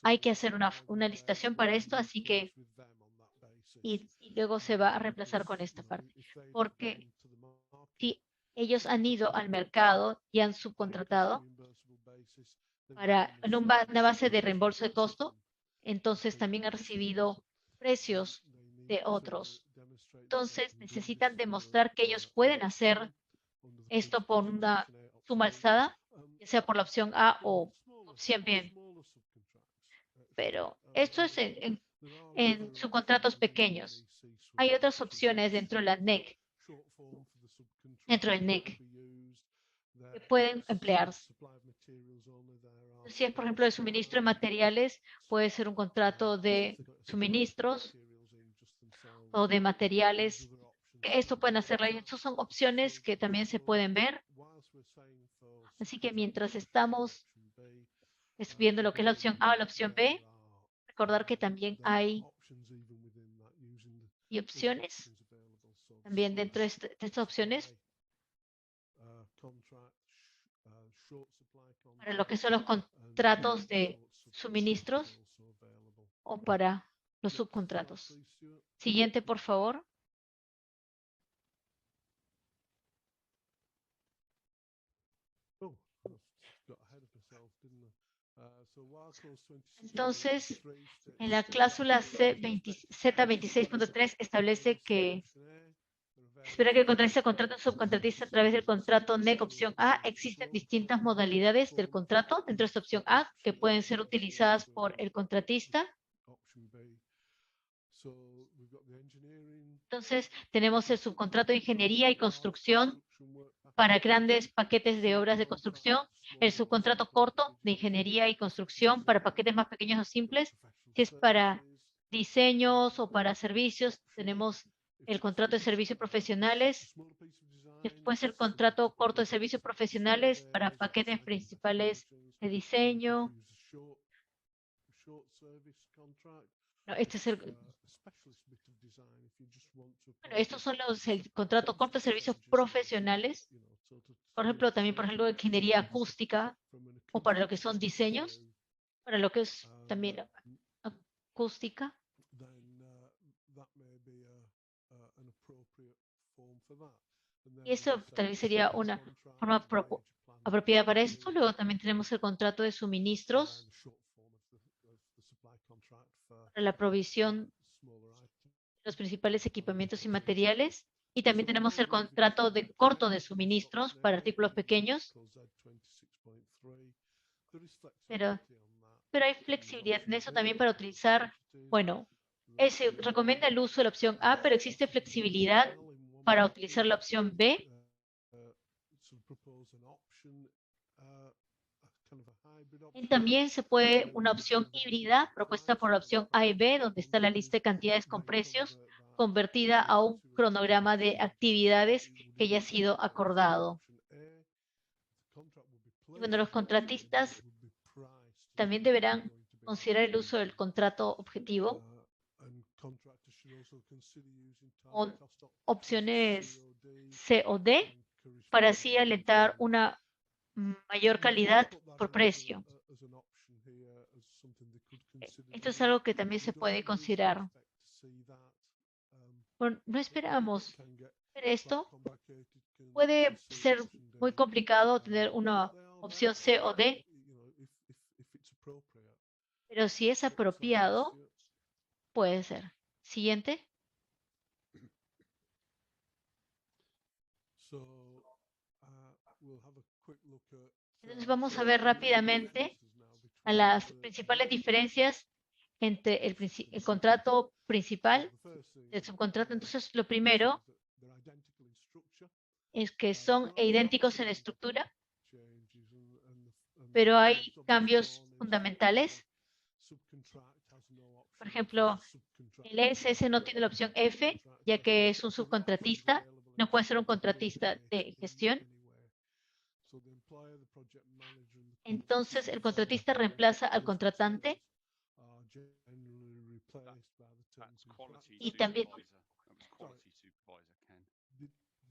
Hay que hacer una licitación para esto, así que, y luego se va a reemplazar con esta parte. Porque si ellos han ido al mercado y han subcontratado en una base de reembolso de costo, entonces también han recibido precios de otros. Entonces necesitan demostrar que ellos pueden hacer esto por una suma alzada, ya sea por la opción A o opción B. Pero esto es en subcontratos pequeños. Hay otras opciones dentro de la NEC, dentro del NEC, que pueden emplearse. Si es, por ejemplo, de suministro de materiales, puede ser un contrato de suministros o de materiales. Que esto pueden hacerlo. Y estas son opciones que también se pueden ver. Así que mientras estamos viendo lo que es la opción A o la opción B, recordar que también hay opciones también dentro de estas opciones para lo que son los contratos de suministros o para los subcontratos. Siguiente, por favor. Entonces, en la cláusula Z26.3 establece que espera que el contratista contrate un subcontratista a través del contrato NEC opción A. Existen distintas modalidades del contrato dentro de esta opción A que pueden ser utilizadas por el contratista. Entonces, tenemos el subcontrato de ingeniería y construcción para grandes paquetes de obras de construcción, el subcontrato corto de ingeniería y construcción para paquetes más pequeños o simples. Si es para diseños o para servicios, tenemos el contrato de servicios profesionales. Después el contrato corto de servicios profesionales para paquetes principales de diseño. No, este es estos son el contrato corto de servicios profesionales. Por ejemplo, también, por ejemplo, ingeniería acústica o para lo que son diseños, para lo que es también acústica. Y eso tal vez sería una forma apropiada para esto. Luego también tenemos el contrato de suministros para la provisión de los principales equipamientos y materiales. Y también tenemos el contrato de corto de suministros para artículos pequeños. Pero hay flexibilidad en eso también para utilizar, bueno, se recomienda el uso de la opción A, pero existe flexibilidad para utilizar la opción B. Y también se puede una opción híbrida propuesta por la opción A y B, donde está la lista de cantidades con precios, convertida a un cronograma de actividades que ya ha sido acordado. Y bueno, los contratistas también deberán considerar el uso del contrato objetivo o opciones C o D para así alentar una mayor calidad por precio. Esto es algo que también se puede considerar. Bueno, no esperamos, pero esto puede ser muy complicado tener una opción C o D, pero si es apropiado, puede ser. Siguiente. Entonces vamos a ver rápidamente a las principales diferencias entre el contrato principal y el subcontrato. Entonces, lo primero es que son idénticos en estructura, pero hay cambios fundamentales. Por ejemplo, el ESS no tiene la opción F, ya que es un subcontratista, no puede ser un contratista de gestión. Entonces, el contratista reemplaza al contratante y también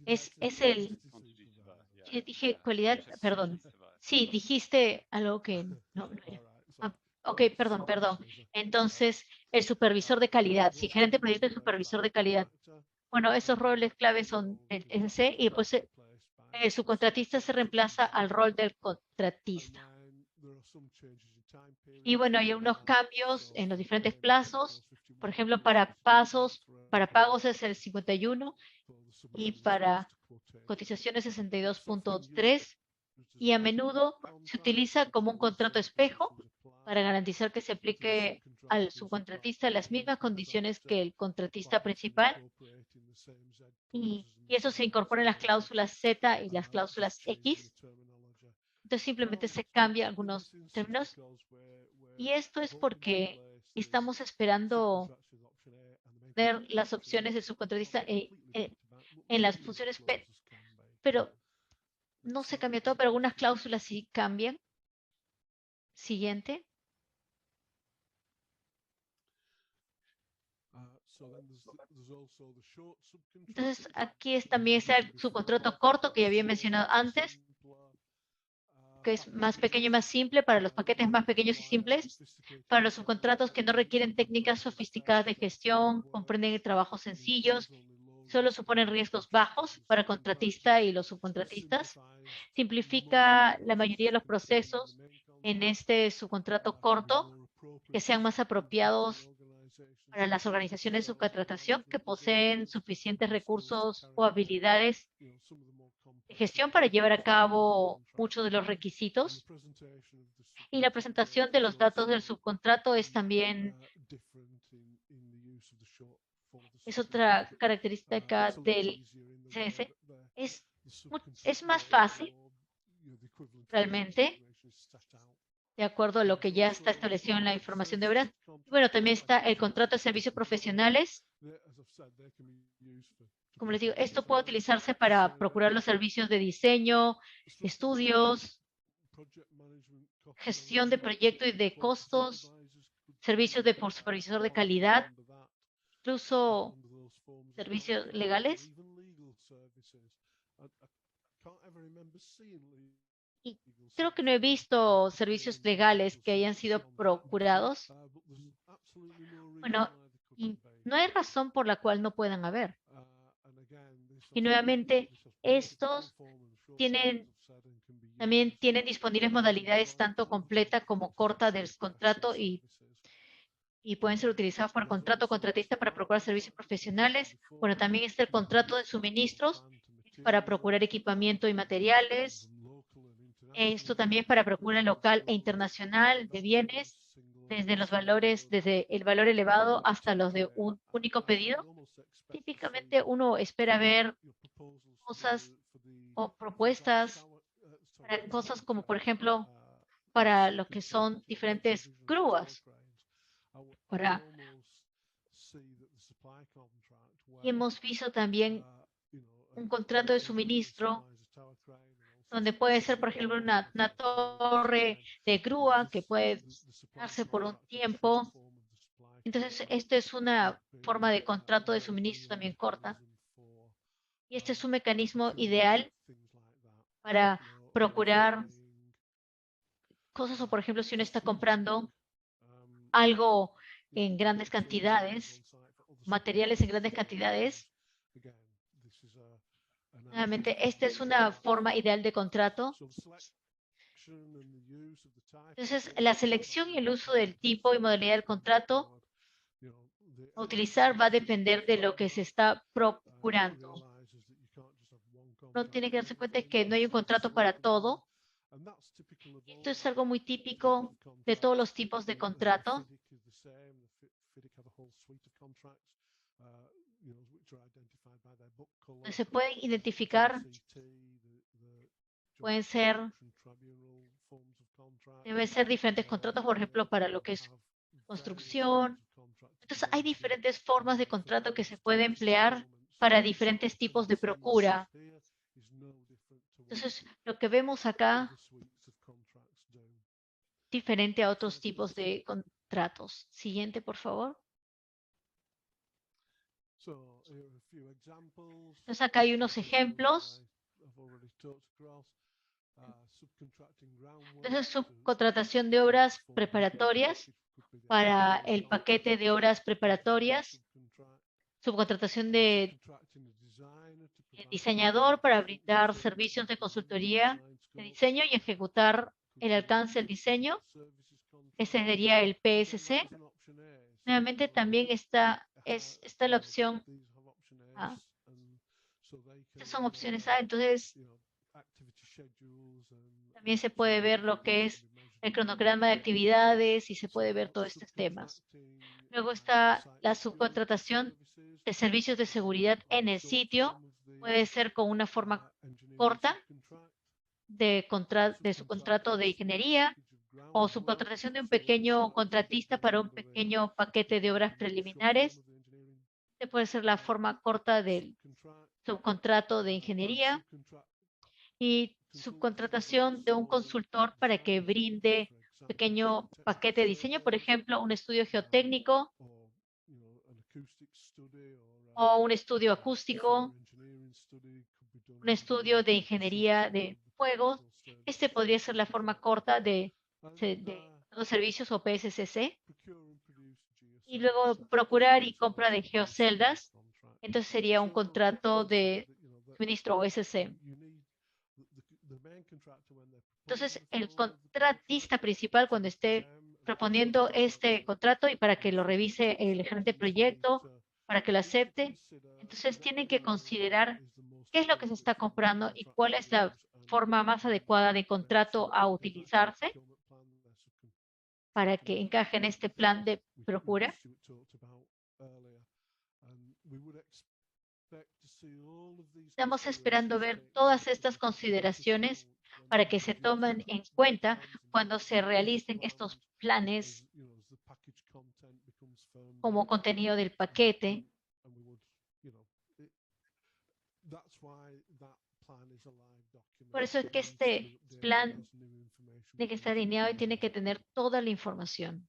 es el, dije cualidad, perdón. Sí, dijiste algo que no era. Ok, perdón. Entonces, el supervisor de calidad, sí, gerente de proyecto y supervisor de calidad. Bueno, esos roles claves son el SC y pues el subcontratista se reemplaza al rol del contratista. Y bueno, hay unos cambios en los diferentes plazos. Por ejemplo, para pagos es el 51 y para cotizaciones 62.3 y a menudo se utiliza como un contrato espejo para garantizar que se aplique al subcontratista las mismas condiciones que el contratista principal y eso se incorpora en las cláusulas Z y las cláusulas X. Entonces simplemente se cambian algunos términos y esto es porque estamos esperando ver las opciones de subcontratista en las funciones P, pero no se cambia todo, pero algunas cláusulas sí cambian. Siguiente. Entonces, aquí también está el subcontrato corto que ya había mencionado antes, que es más pequeño y más simple para los paquetes más pequeños y simples. Para los subcontratos que no requieren técnicas sofisticadas de gestión, comprenden trabajos sencillos, solo suponen riesgos bajos para el contratista y los subcontratistas. Simplifica la mayoría de los procesos en este subcontrato corto que sean más apropiados para las organizaciones de subcontratación que poseen suficientes recursos o habilidades de gestión para llevar a cabo muchos de los requisitos. Y la presentación de los datos del subcontrato es también otra característica del CS. Es más fácil realmente, de acuerdo a lo que ya está establecido en la información de obras. Bueno, también está el contrato de servicios profesionales. Como les digo, esto puede utilizarse para procurar los servicios de diseño, estudios, gestión de proyectos y de costos, servicios de supervisor de calidad, incluso servicios legales. Y creo que no he visto servicios legales que hayan sido procurados. Bueno, y no hay razón por la cual no puedan haber. Y nuevamente, estos también tienen disponibles modalidades tanto completa como corta del contrato y pueden ser utilizados por contrato contratista para procurar servicios profesionales. Bueno, también está el contrato de suministros para procurar equipamiento y materiales. Esto también es para procura local e internacional de bienes, desde el valor elevado hasta los de un único pedido. Típicamente uno espera ver cosas o propuestas para cosas como, por ejemplo, para lo que son diferentes grúas. Y hemos visto también un contrato de suministro donde puede ser, por ejemplo, una torre de grúa que puede darse por un tiempo. Entonces, esto es una forma de contrato de suministro también corta. Y este es un mecanismo ideal para procurar cosas o, por ejemplo, si uno está comprando algo en grandes cantidades, materiales en grandes cantidades. Nuevamente, esta es una forma ideal de contrato. Entonces, la selección y el uso del tipo y modalidad del contrato a utilizar va a depender de lo que se está procurando. Uno tiene que darse cuenta de que no hay un contrato para todo. Esto es algo muy típico de todos los tipos de contrato. Se pueden identificar, pueden ser, deben ser diferentes contratos, por ejemplo, para lo que es construcción. Entonces, hay diferentes formas de contrato que se puede emplear para diferentes tipos de procura. Entonces, lo que vemos acá diferente a otros tipos de contratos. Siguiente, por favor. Entonces, acá hay unos ejemplos. Entonces, subcontratación de obras preparatorias para el paquete de obras preparatorias. Subcontratación de diseñador para brindar servicios de consultoría de diseño y ejecutar el alcance del diseño. Ese sería el PSC. Nuevamente también está la opción A. Estas son opciones A. Entonces, también se puede ver lo que es el cronograma de actividades y se puede ver todos estos temas. Luego está la subcontratación de servicios de seguridad en el sitio. Puede ser con una forma corta de su contrato de ingeniería o subcontratación de un pequeño contratista para un pequeño paquete de obras preliminares. Este puede ser la forma corta del subcontrato de ingeniería y subcontratación de un consultor para que brinde un pequeño paquete de diseño, por ejemplo, un estudio geotécnico o un estudio acústico, un estudio de ingeniería de juegos. Este podría ser la forma corta de los servicios o PSCC. Y luego procurar y compra de geoceldas. Entonces sería un contrato de suministro OSC. Entonces, el contratista principal, cuando esté proponiendo este contrato y para que lo revise el gerente de proyecto, para que lo acepte, entonces tienen que considerar qué es lo que se está comprando y cuál es la forma más adecuada de contrato a utilizarse para que encaje en este plan de procura. Estamos esperando ver todas estas consideraciones para que se tomen en cuenta cuando se realicen estos planes como contenido del paquete. Por eso es que este plan tiene que estar alineado y tiene que tener toda la información.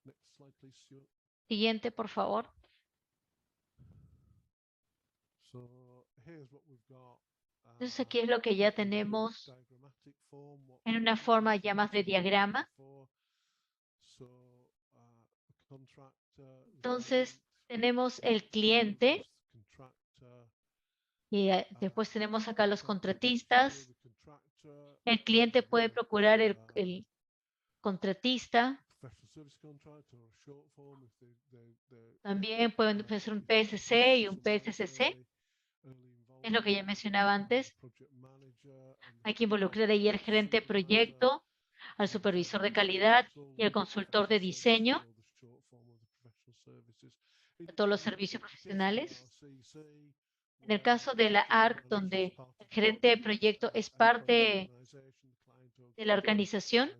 Siguiente, por favor. Entonces aquí es lo que ya tenemos en una forma ya más de diagrama. Entonces tenemos el cliente Y después tenemos acá los contratistas. El cliente puede procurar el contratista. También pueden ser un PSC y un PSCC. Es lo que ya mencionaba antes. Hay que involucrar ahí al gerente de proyecto, al supervisor de calidad y al consultor de diseño de todos los servicios profesionales. En el caso de la ARC, donde el gerente de proyecto es parte de la organización,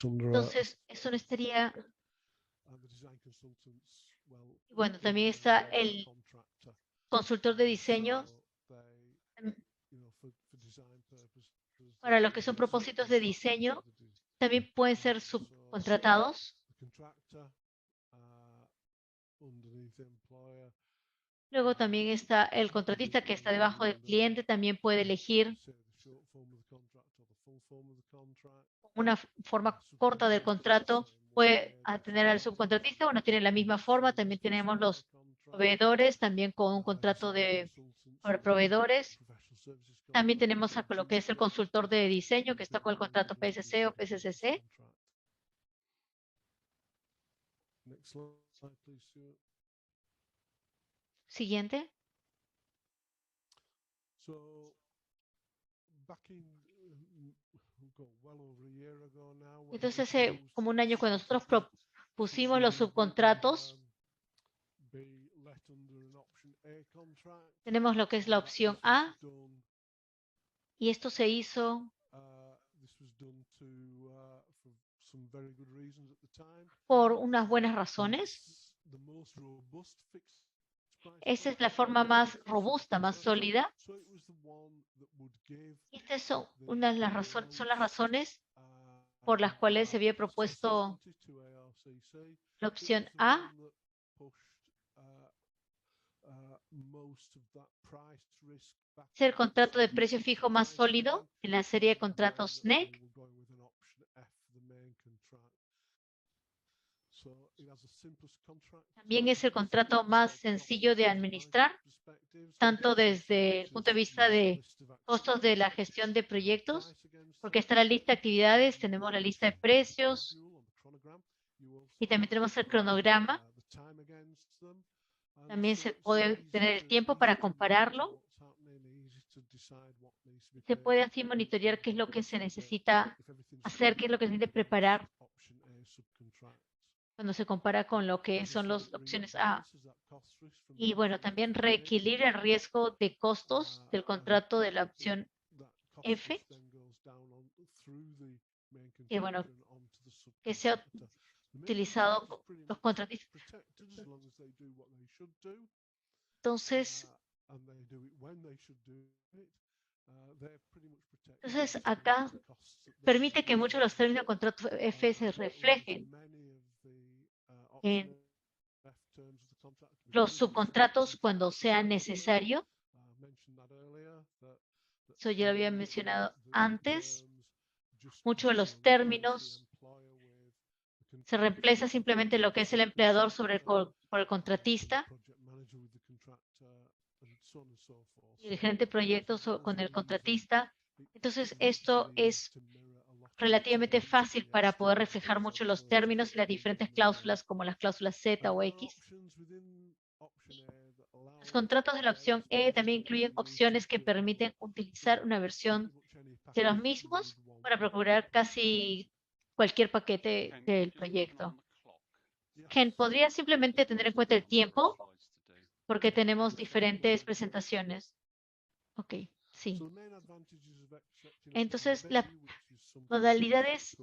entonces eso no estaría. Bueno, también está el consultor de diseño para lo que son propósitos de diseño. También pueden ser subcontratados. Luego también está el contratista que está debajo del cliente, también puede elegir una forma corta del contrato, puede tener al subcontratista o no tiene la misma forma. También tenemos los proveedores, también con un contrato de proveedores. También tenemos a lo que es el consultor de diseño que está con el contrato PSC o PSCC. Siguiente. Entonces, hace como un año cuando nosotros propusimos los subcontratos, tenemos lo que es la opción A, y esto se hizo por unas buenas razones. Esa es la forma más robusta, más sólida. Y estas son las razones por las cuales se había propuesto la opción A. Es el contrato de precio fijo más sólido en la serie de contratos NEC. También es el contrato más sencillo de administrar, tanto desde el punto de vista de costos de la gestión de proyectos, porque está la lista de actividades, tenemos la lista de precios y también tenemos el cronograma. También se puede tener el tiempo para compararlo. Se puede así monitorear qué es lo que se necesita hacer, qué es lo que se necesita preparar cuando se compara con lo que son las opciones A. Y bueno, también reequilibra el riesgo de costos del contrato de la opción F. Y bueno, que sea utilizado los contratistas. Entonces, acá permite que muchos de los términos de contrato F se reflejen en los subcontratos cuando sea necesario. Eso ya lo había mencionado antes. Muchos de los términos se reemplaza simplemente lo que es el empleador por el contratista y el gerente de proyectos con el contratista. Entonces, esto es relativamente fácil para poder reflejar mucho los términos y las diferentes cláusulas como las cláusulas Z o X. Los contratos de la opción E también incluyen opciones que permiten utilizar una versión de los mismos para procurar casi cualquier paquete del proyecto. Ken, ¿podría simplemente tener en cuenta el tiempo? Porque tenemos diferentes presentaciones. Ok, sí. Entonces, las modalidades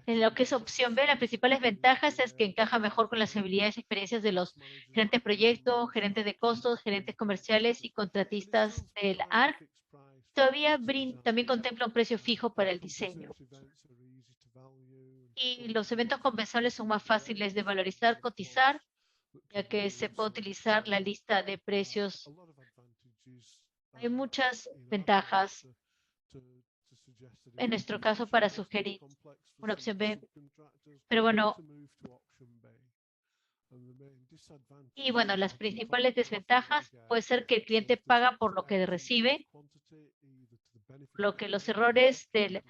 en lo que es opción B, las principales ventajas es que encaja mejor con las habilidades y experiencias de los gerentes de proyecto, gerentes de costos, gerentes comerciales y contratistas del ARC. Todavía también contempla un precio fijo para el diseño. Y los eventos compensables son más fáciles de valorizar, cotizar, ya que se puede utilizar la lista de precios. Hay muchas ventajas en nuestro caso para sugerir una opción B. Pero bueno, y bueno, las principales desventajas puede ser que el cliente paga por lo que recibe, lo que los errores del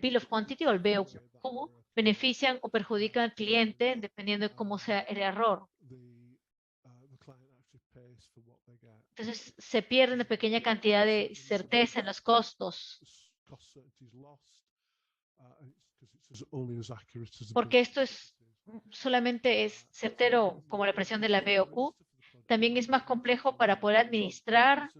Bill of Quantity o el BOQ benefician o perjudican al cliente dependiendo de cómo sea el error. Entonces se pierde una pequeña cantidad de certeza en los costos, porque esto solamente es certero como la presión de la BOQ. También es más complejo para poder administrar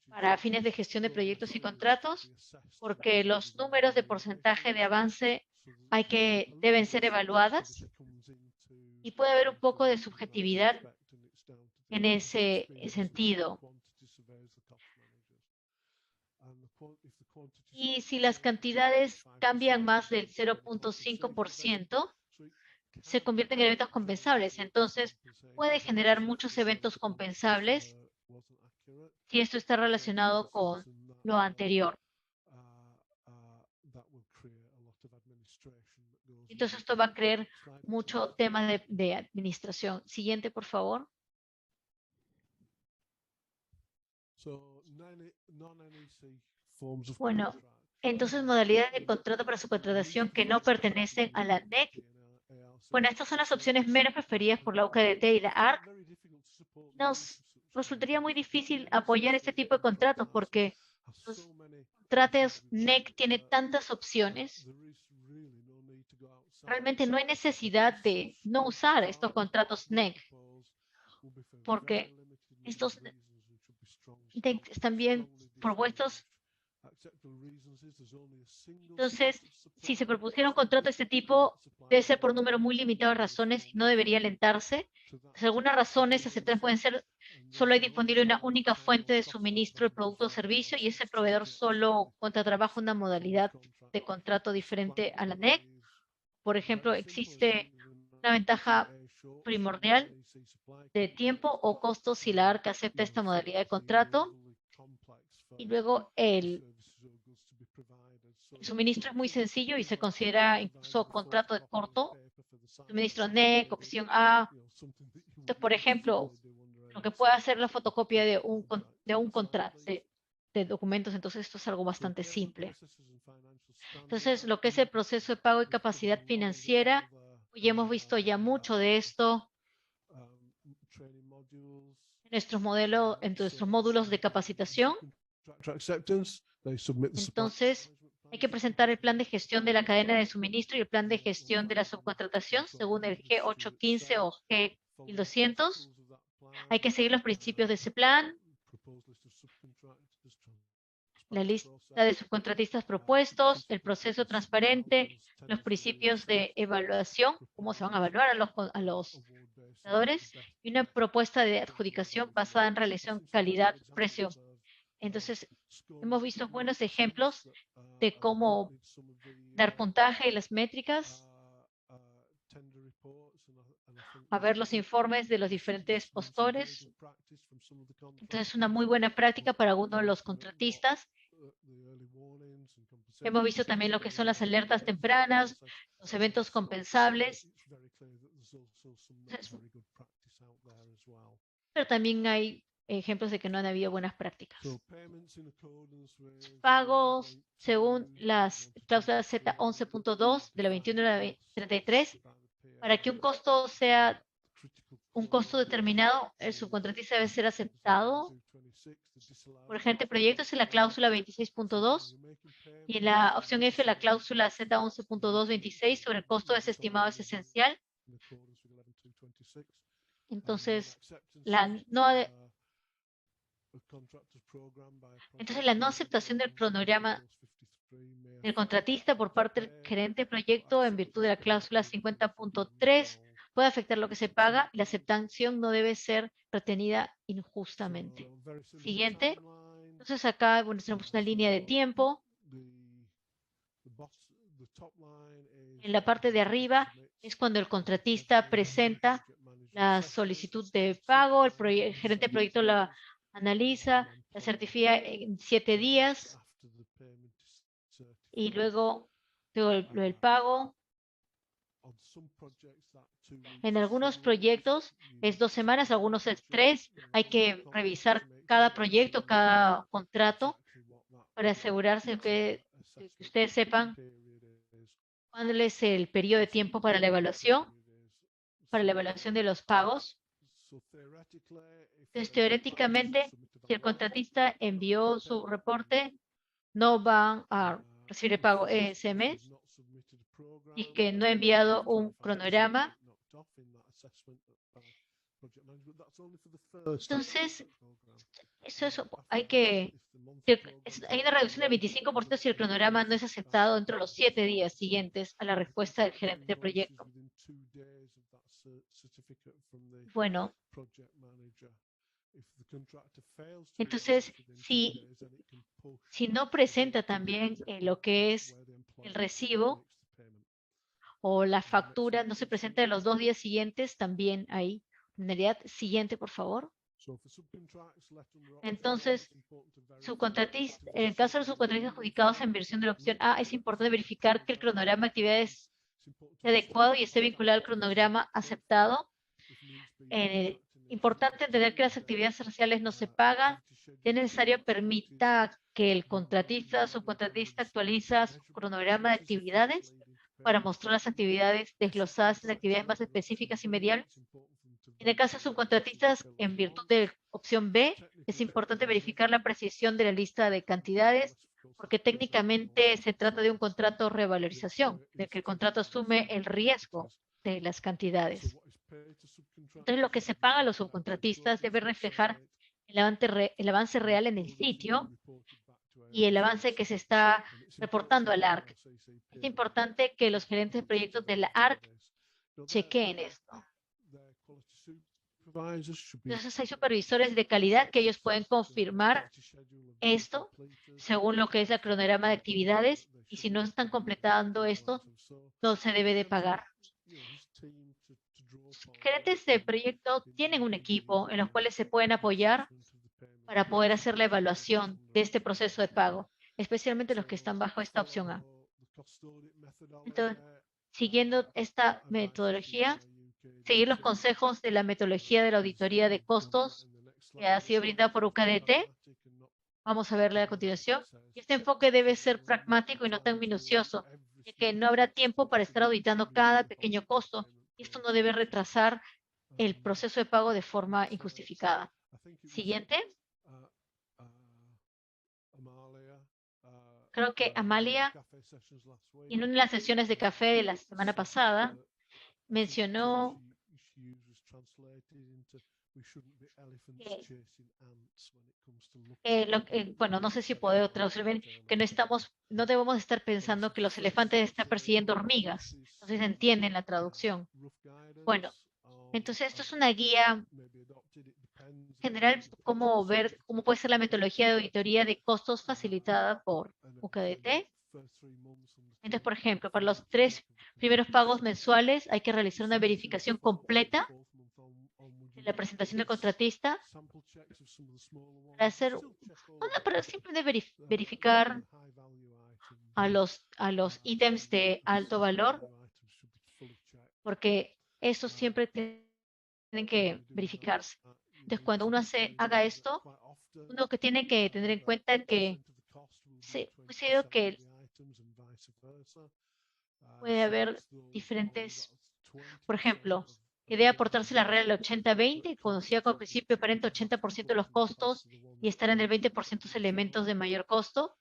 para fines de gestión de proyectos y contratos, porque los números de porcentaje de avance deben ser evaluadas y puede haber un poco de subjetividad en ese sentido. Y si las cantidades cambian más del 0.5%, se convierten en eventos compensables. Entonces, puede generar muchos eventos compensables si esto está relacionado con lo anterior. Entonces, esto va a crear mucho tema de administración. Siguiente, por favor. Bueno, entonces modalidades de contrato para subcontratación que no pertenecen a la NEC. Bueno, estas son las opciones menos preferidas por la UKDT y la ARC. Nos resultaría muy difícil apoyar este tipo de contratos porque los contratos NEC tienen tantas opciones. Realmente no hay necesidad de no usar estos contratos NEC porque estos están bien propuestos. Entonces, si se propusiera un contrato de este tipo, debe ser por un número muy limitado de razones y no debería alentarse. Pues algunas razones aceptadas pueden ser, solo hay disponible una única fuente de suministro de producto o servicio y ese proveedor solo contratrabaja una modalidad de contrato diferente a la NEC. Por ejemplo, existe una ventaja primordial de tiempo o costo si la ARC acepta esta modalidad de contrato. Y luego el suministro es muy sencillo y se considera incluso contrato de corto. Suministro NEC, opción A. Entonces, por ejemplo, lo que puede hacer la fotocopia de un contrato de documentos, entonces esto es algo bastante simple. Entonces, lo que es el proceso de pago y capacidad financiera, hoy hemos visto ya mucho de esto en nuestros módulos de capacitación. Entonces, hay que presentar el plan de gestión de la cadena de suministro y el plan de gestión de la subcontratación según el G815 o G1200. Hay que seguir los principios de ese plan, la lista de subcontratistas propuestos, el proceso transparente, los principios de evaluación, cómo se van a evaluar a los compradores, y una propuesta de adjudicación basada en relación calidad-precio. Entonces, hemos visto buenos ejemplos de cómo dar puntaje y las métricas, a ver los informes de los diferentes postores. Entonces, es una muy buena práctica para uno de los contratistas. Hemos visto también lo que son las alertas tempranas, los eventos compensables. Pero también hay ejemplos de que no han habido buenas prácticas. Pagos según las cláusulas Z11.2 de la 21 y la 33. Para que un costo sea un costo determinado, el subcontratista debe ser aceptado por el gerente de proyectos en la cláusula 26.2 y en la opción F la cláusula Z11.226 sobre el costo desestimado es esencial. Entonces, la no aceptación del cronograma del contratista por parte del gerente de proyecto en virtud de la cláusula 50.3 puede afectar lo que se paga y la aceptación no debe ser retenida injustamente. Siguiente. Entonces acá tenemos una línea de tiempo. En la parte de arriba es cuando el contratista presenta la solicitud de pago, el gerente de proyecto la analiza, la certifica en 7 días. y luego el pago. En algunos proyectos es 2 semanas, algunos es 3. Hay que revisar cada proyecto, cada contrato para asegurarse que ustedes sepan cuál es el periodo de tiempo para la evaluación de los pagos. Entonces, teóricamente, si el contratista envió su reporte, no van a recibir el pago ese mes y que no ha enviado un cronograma. Entonces, hay una reducción del 25% si el cronograma no es aceptado dentro de los 7 días siguientes a la respuesta del gerente de proyecto. Bueno, entonces, si no presenta también lo que es el recibo o la factura, no se presenta en los 2 días siguientes, también hay penalidad. Siguiente, por favor. Entonces, en el caso de los subcontratistas adjudicados en versión de la opción A, es importante verificar que el cronograma de actividades esté adecuado y esté vinculado al cronograma aceptado. Importante entender que las actividades sociales no se pagan. Es necesario permita que el contratista o subcontratista actualiza su cronograma de actividades para mostrar las actividades desglosadas en actividades más específicas y mediales. En el caso de subcontratistas, en virtud de opción B, es importante verificar la precisión de la lista de cantidades, porque técnicamente se trata de un contrato de revalorización, de que el contrato asume el riesgo de las cantidades. Entonces, lo que se paga a los subcontratistas debe reflejar el avance real en el sitio y el avance que se está reportando al ARC. Es importante que los gerentes de proyectos de la ARC chequeen esto. Entonces hay supervisores de calidad que ellos pueden confirmar esto según lo que es el cronograma de actividades y si no están completando esto, no se debe de pagar. Los gerentes de proyecto tienen un equipo en los cuales se pueden apoyar para poder hacer la evaluación de este proceso de pago, especialmente los que están bajo esta opción A. Entonces, siguiendo esta metodología, seguir los consejos de la metodología de la auditoría de costos que ha sido brindada por UKDT. Vamos a verla a continuación. Este enfoque debe ser pragmático y no tan minucioso, ya que no habrá tiempo para estar auditando cada pequeño costo. Esto no debe retrasar el proceso de pago de forma injustificada. Siguiente. Creo que Amalia, en una de las sesiones de café de la semana pasada, mencionó bueno, no sé si puedo traducir bien, que no debemos estar pensando que los elefantes están persiguiendo hormigas. No sé si se entiende en la traducción. Bueno, entonces esto es una guía general, cómo puede ser la metodología de auditoría de costos facilitada por UKDT. Entonces, por ejemplo, para los 3 primeros pagos mensuales hay que realizar una verificación completa de la presentación del contratista para simplemente verificar a los ítems de alto valor, porque esos siempre tienen que verificarse. Entonces, cuando uno haga esto, uno que tiene que tener en cuenta que puede haber diferentes, por ejemplo, que debe aportarse la regla del 80-20, conocida como principio aparente 80% de los costos y estar en el 20% de elementos de mayor costo.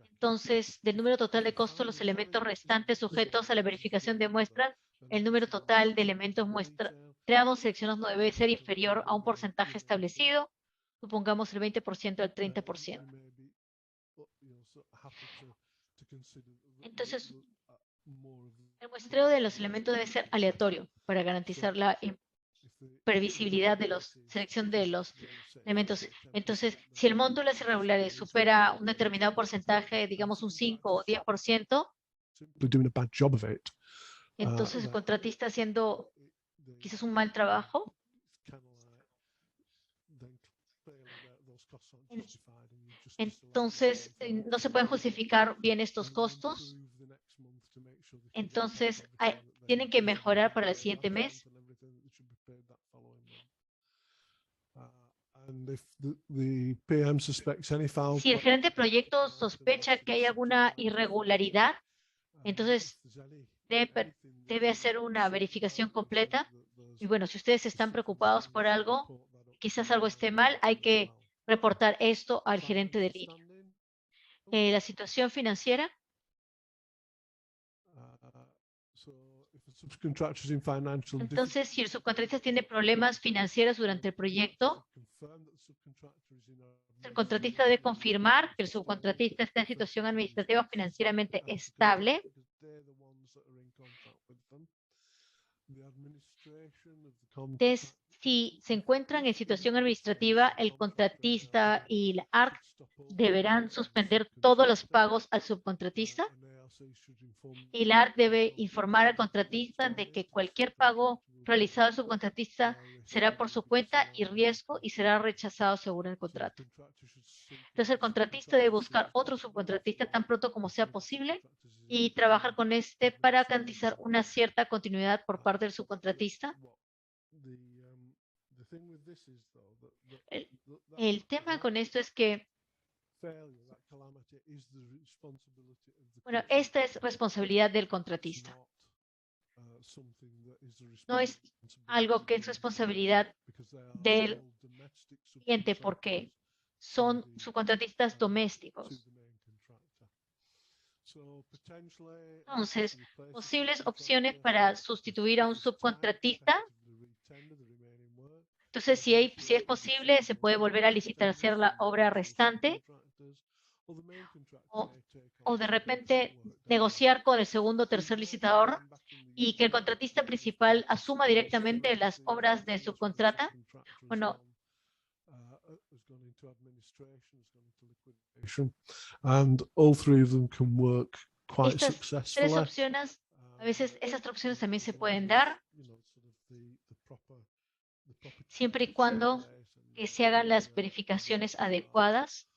Entonces, del número total de costos, los elementos restantes sujetos a la verificación de muestras, el número total de elementos muestreados seleccionados no debe ser inferior a un porcentaje establecido, supongamos el 20% al 30%. Entonces, el muestreo de los elementos debe ser aleatorio para garantizar la previsibilidad de la selección de los elementos. Entonces, si el monto de las irregularidades supera un determinado porcentaje, digamos un 5 o 10%, entonces el contratista haciendo quizás un mal trabajo, Entonces, no se pueden justificar bien estos costos. Entonces, tienen que mejorar para el siguiente mes. Si el gerente de proyecto sospecha que hay alguna irregularidad, entonces debe hacer una verificación completa. Y bueno, si ustedes están preocupados por algo, quizás algo esté mal, hay que reportar esto al gerente de línea. La situación financiera. Entonces, si el subcontratista tiene problemas financieros durante el proyecto, el contratista debe confirmar que el subcontratista está en situación administrativa o financieramente estable. Si se encuentran en situación administrativa, el contratista y la ARC deberán suspender todos los pagos al subcontratista. Y la ARC debe informar al contratista de que cualquier pago realizado al subcontratista será por su cuenta y riesgo y será rechazado según el contrato. Entonces, el contratista debe buscar otro subcontratista tan pronto como sea posible y trabajar con este para garantizar una cierta continuidad por parte del subcontratista. El tema con esto es que, bueno, esta es responsabilidad del contratista. No es algo que es responsabilidad del cliente porque son subcontratistas domésticos. Entonces, posibles opciones para sustituir a un subcontratista. Entonces, si es posible, se puede volver a licitar hacer la obra restante o de repente negociar con el segundo o tercer licitador y que el contratista principal asuma directamente las obras de subcontrata. Bueno, estas tres opciones, a veces esas tres opciones también se pueden dar siempre y cuando que se hagan las verificaciones adecuadas.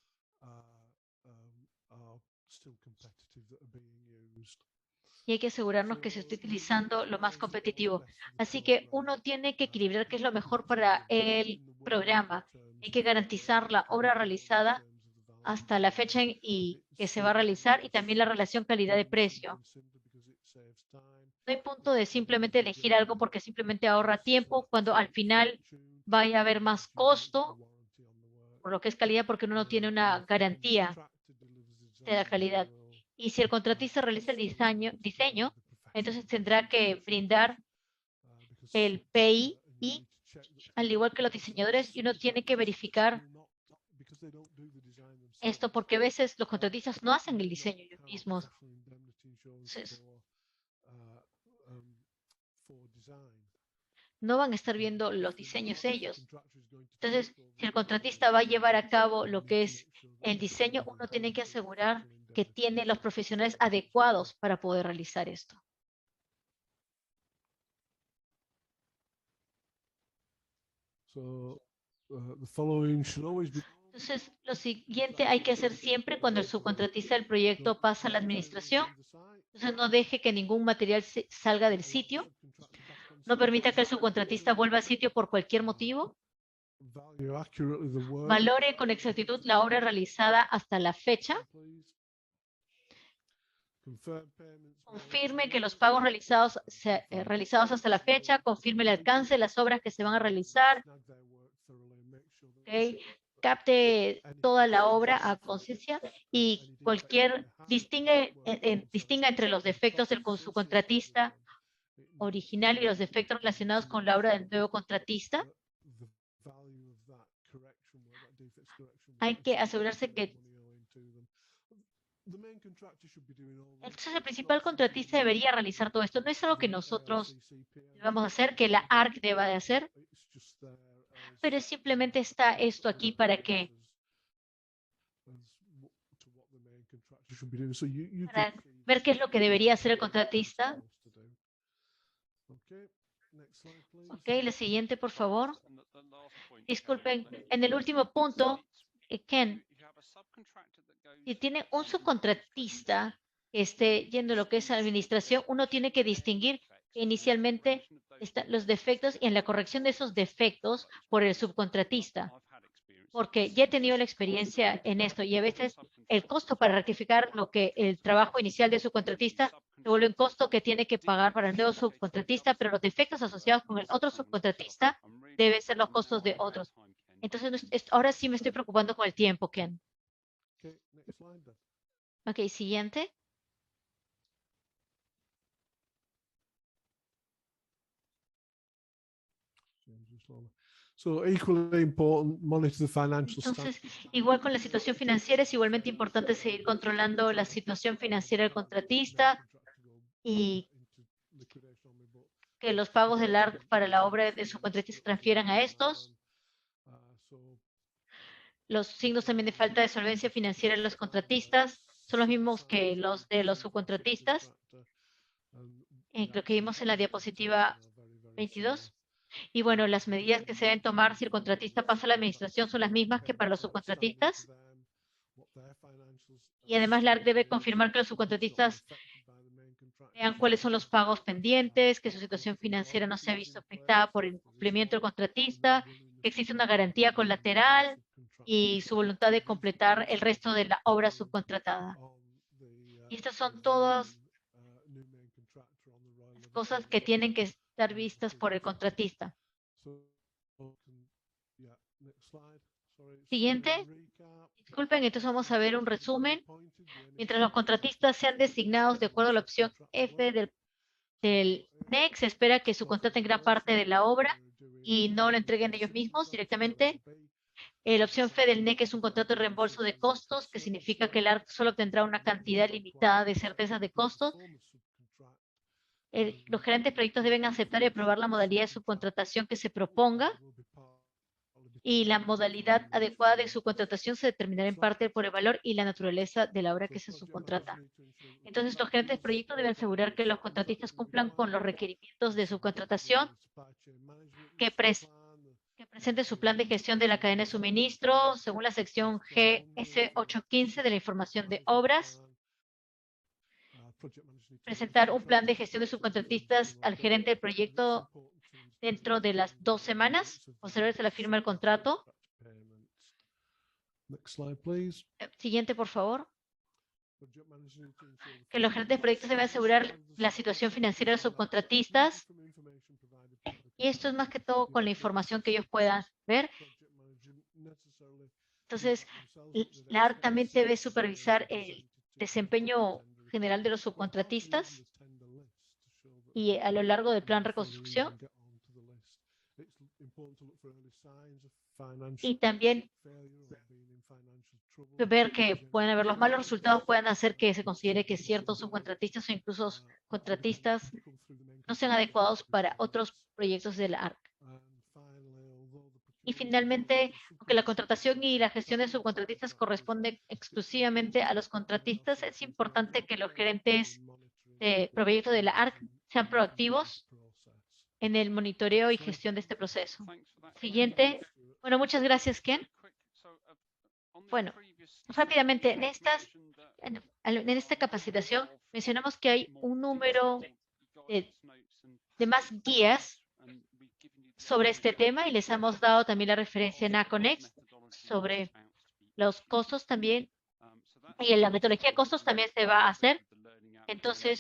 Y hay que asegurarnos que se esté utilizando lo más competitivo. Así que uno tiene que equilibrar qué es lo mejor para el programa. Hay que garantizar la obra realizada hasta la fecha y que se va a realizar y también la relación calidad de precio. No hay punto de simplemente elegir algo porque simplemente ahorra tiempo cuando al final vaya a haber más costo por lo que es calidad porque uno no tiene una garantía de la calidad. Y si el contratista realiza el diseño, entonces tendrá que brindar el PI y al igual que los diseñadores, y uno tiene que verificar esto porque a veces los contratistas no hacen el diseño ellos mismos. Entonces, no van a estar viendo los diseños ellos. Entonces, si el contratista va a llevar a cabo lo que es el diseño, uno tiene que asegurar que tiene los profesionales adecuados para poder realizar esto. Entonces, lo siguiente hay que hacer siempre cuando el subcontratista del proyecto pasa a la administración. Entonces, no deje que ningún material salga del sitio. No permita que el subcontratista vuelva al sitio por cualquier motivo. Valore con exactitud la obra realizada hasta la fecha. Confirme que los pagos realizados hasta la fecha. Confirme el alcance de las obras que se van a realizar. Okay. Capte toda la obra a conciencia y distinga entre los defectos del subcontratista original y los defectos relacionados con la obra del nuevo contratista. Hay que asegurarse que entonces el principal contratista debería realizar todo esto. No es algo que nosotros debamos hacer, que la ARC deba de hacer, pero simplemente está esto aquí para ver qué es lo que debería hacer el contratista. Ok, la siguiente, por favor. Disculpen, en el último punto Ken, si tiene un subcontratista que esté yendo a lo que es administración, uno tiene que distinguir que inicialmente están los defectos y en la corrección de esos defectos por el subcontratista, porque ya he tenido la experiencia en esto y a veces el costo para rectificar lo que el trabajo inicial de subcontratista se vuelve un costo que tiene que pagar para el nuevo subcontratista, pero los defectos asociados con el otro subcontratista deben ser los costos de otros. Entonces, ahora sí me estoy preocupando con el tiempo, Ken. Ok, siguiente. Entonces, igual con la situación financiera, es igualmente importante seguir controlando la situación financiera del contratista y que los pagos del ARC para la obra de su contratista se transfieran a estos. Los signos también de falta de solvencia financiera de los contratistas son los mismos que los de los subcontratistas. Lo que vimos en la diapositiva 22. Y bueno, las medidas que se deben tomar si el contratista pasa a la administración son las mismas que para los subcontratistas. Y además, la ARC debe confirmar que los subcontratistas vean cuáles son los pagos pendientes, que su situación financiera no se ha visto afectada por el incumplimiento del contratista, que existe una garantía colateral y su voluntad de completar el resto de la obra subcontratada. Y estas son todas cosas que tienen que estar vistas por el contratista. Siguiente. Disculpen, entonces vamos a ver un resumen. Mientras los contratistas sean designados de acuerdo a la opción F del NEC, se espera que subcontraten gran parte de la obra y no lo entreguen ellos mismos directamente. La opción F del NEC es un contrato de reembolso de costos, que significa que el ARC solo obtendrá una cantidad limitada de certezas de costos. Los gerentes de proyectos deben aceptar y aprobar la modalidad de subcontratación que se proponga, y la modalidad adecuada de subcontratación se determinará en parte por el valor y la naturaleza de la obra que se subcontrata. Entonces, los gerentes de proyecto deben asegurar que los contratistas cumplan con los requerimientos de subcontratación, que presente su plan de gestión de la cadena de suministro según la sección GS 815 de la información de obras. Presentar un plan de gestión de subcontratistas al gerente del proyecto dentro de las 2 semanas posteriores a la firma del contrato. Siguiente, por favor. Que los gerentes de proyectos deben asegurar la situación financiera de los subcontratistas. Y esto es más que todo con la información que ellos puedan ver. Entonces, la ARC también debe supervisar el desempeño general de los subcontratistas y a lo largo del plan de reconstrucción. Y también ver que pueden haber los malos resultados, pueden hacer que se considere que ciertos subcontratistas o incluso contratistas no sean adecuados para otros proyectos de la ARC. Y finalmente, aunque la contratación y la gestión de subcontratistas corresponden exclusivamente a los contratistas, es importante que los gerentes de proyectos de la ARC sean proactivos en el monitoreo y gestión de este proceso. Siguiente. Bueno, muchas gracias, Ken. Bueno, rápidamente, en esta capacitación mencionamos que hay un número de más guías sobre este tema y les hemos dado también la referencia en Aconex sobre los costos también, y en la metodología de costos también se va a hacer. Entonces,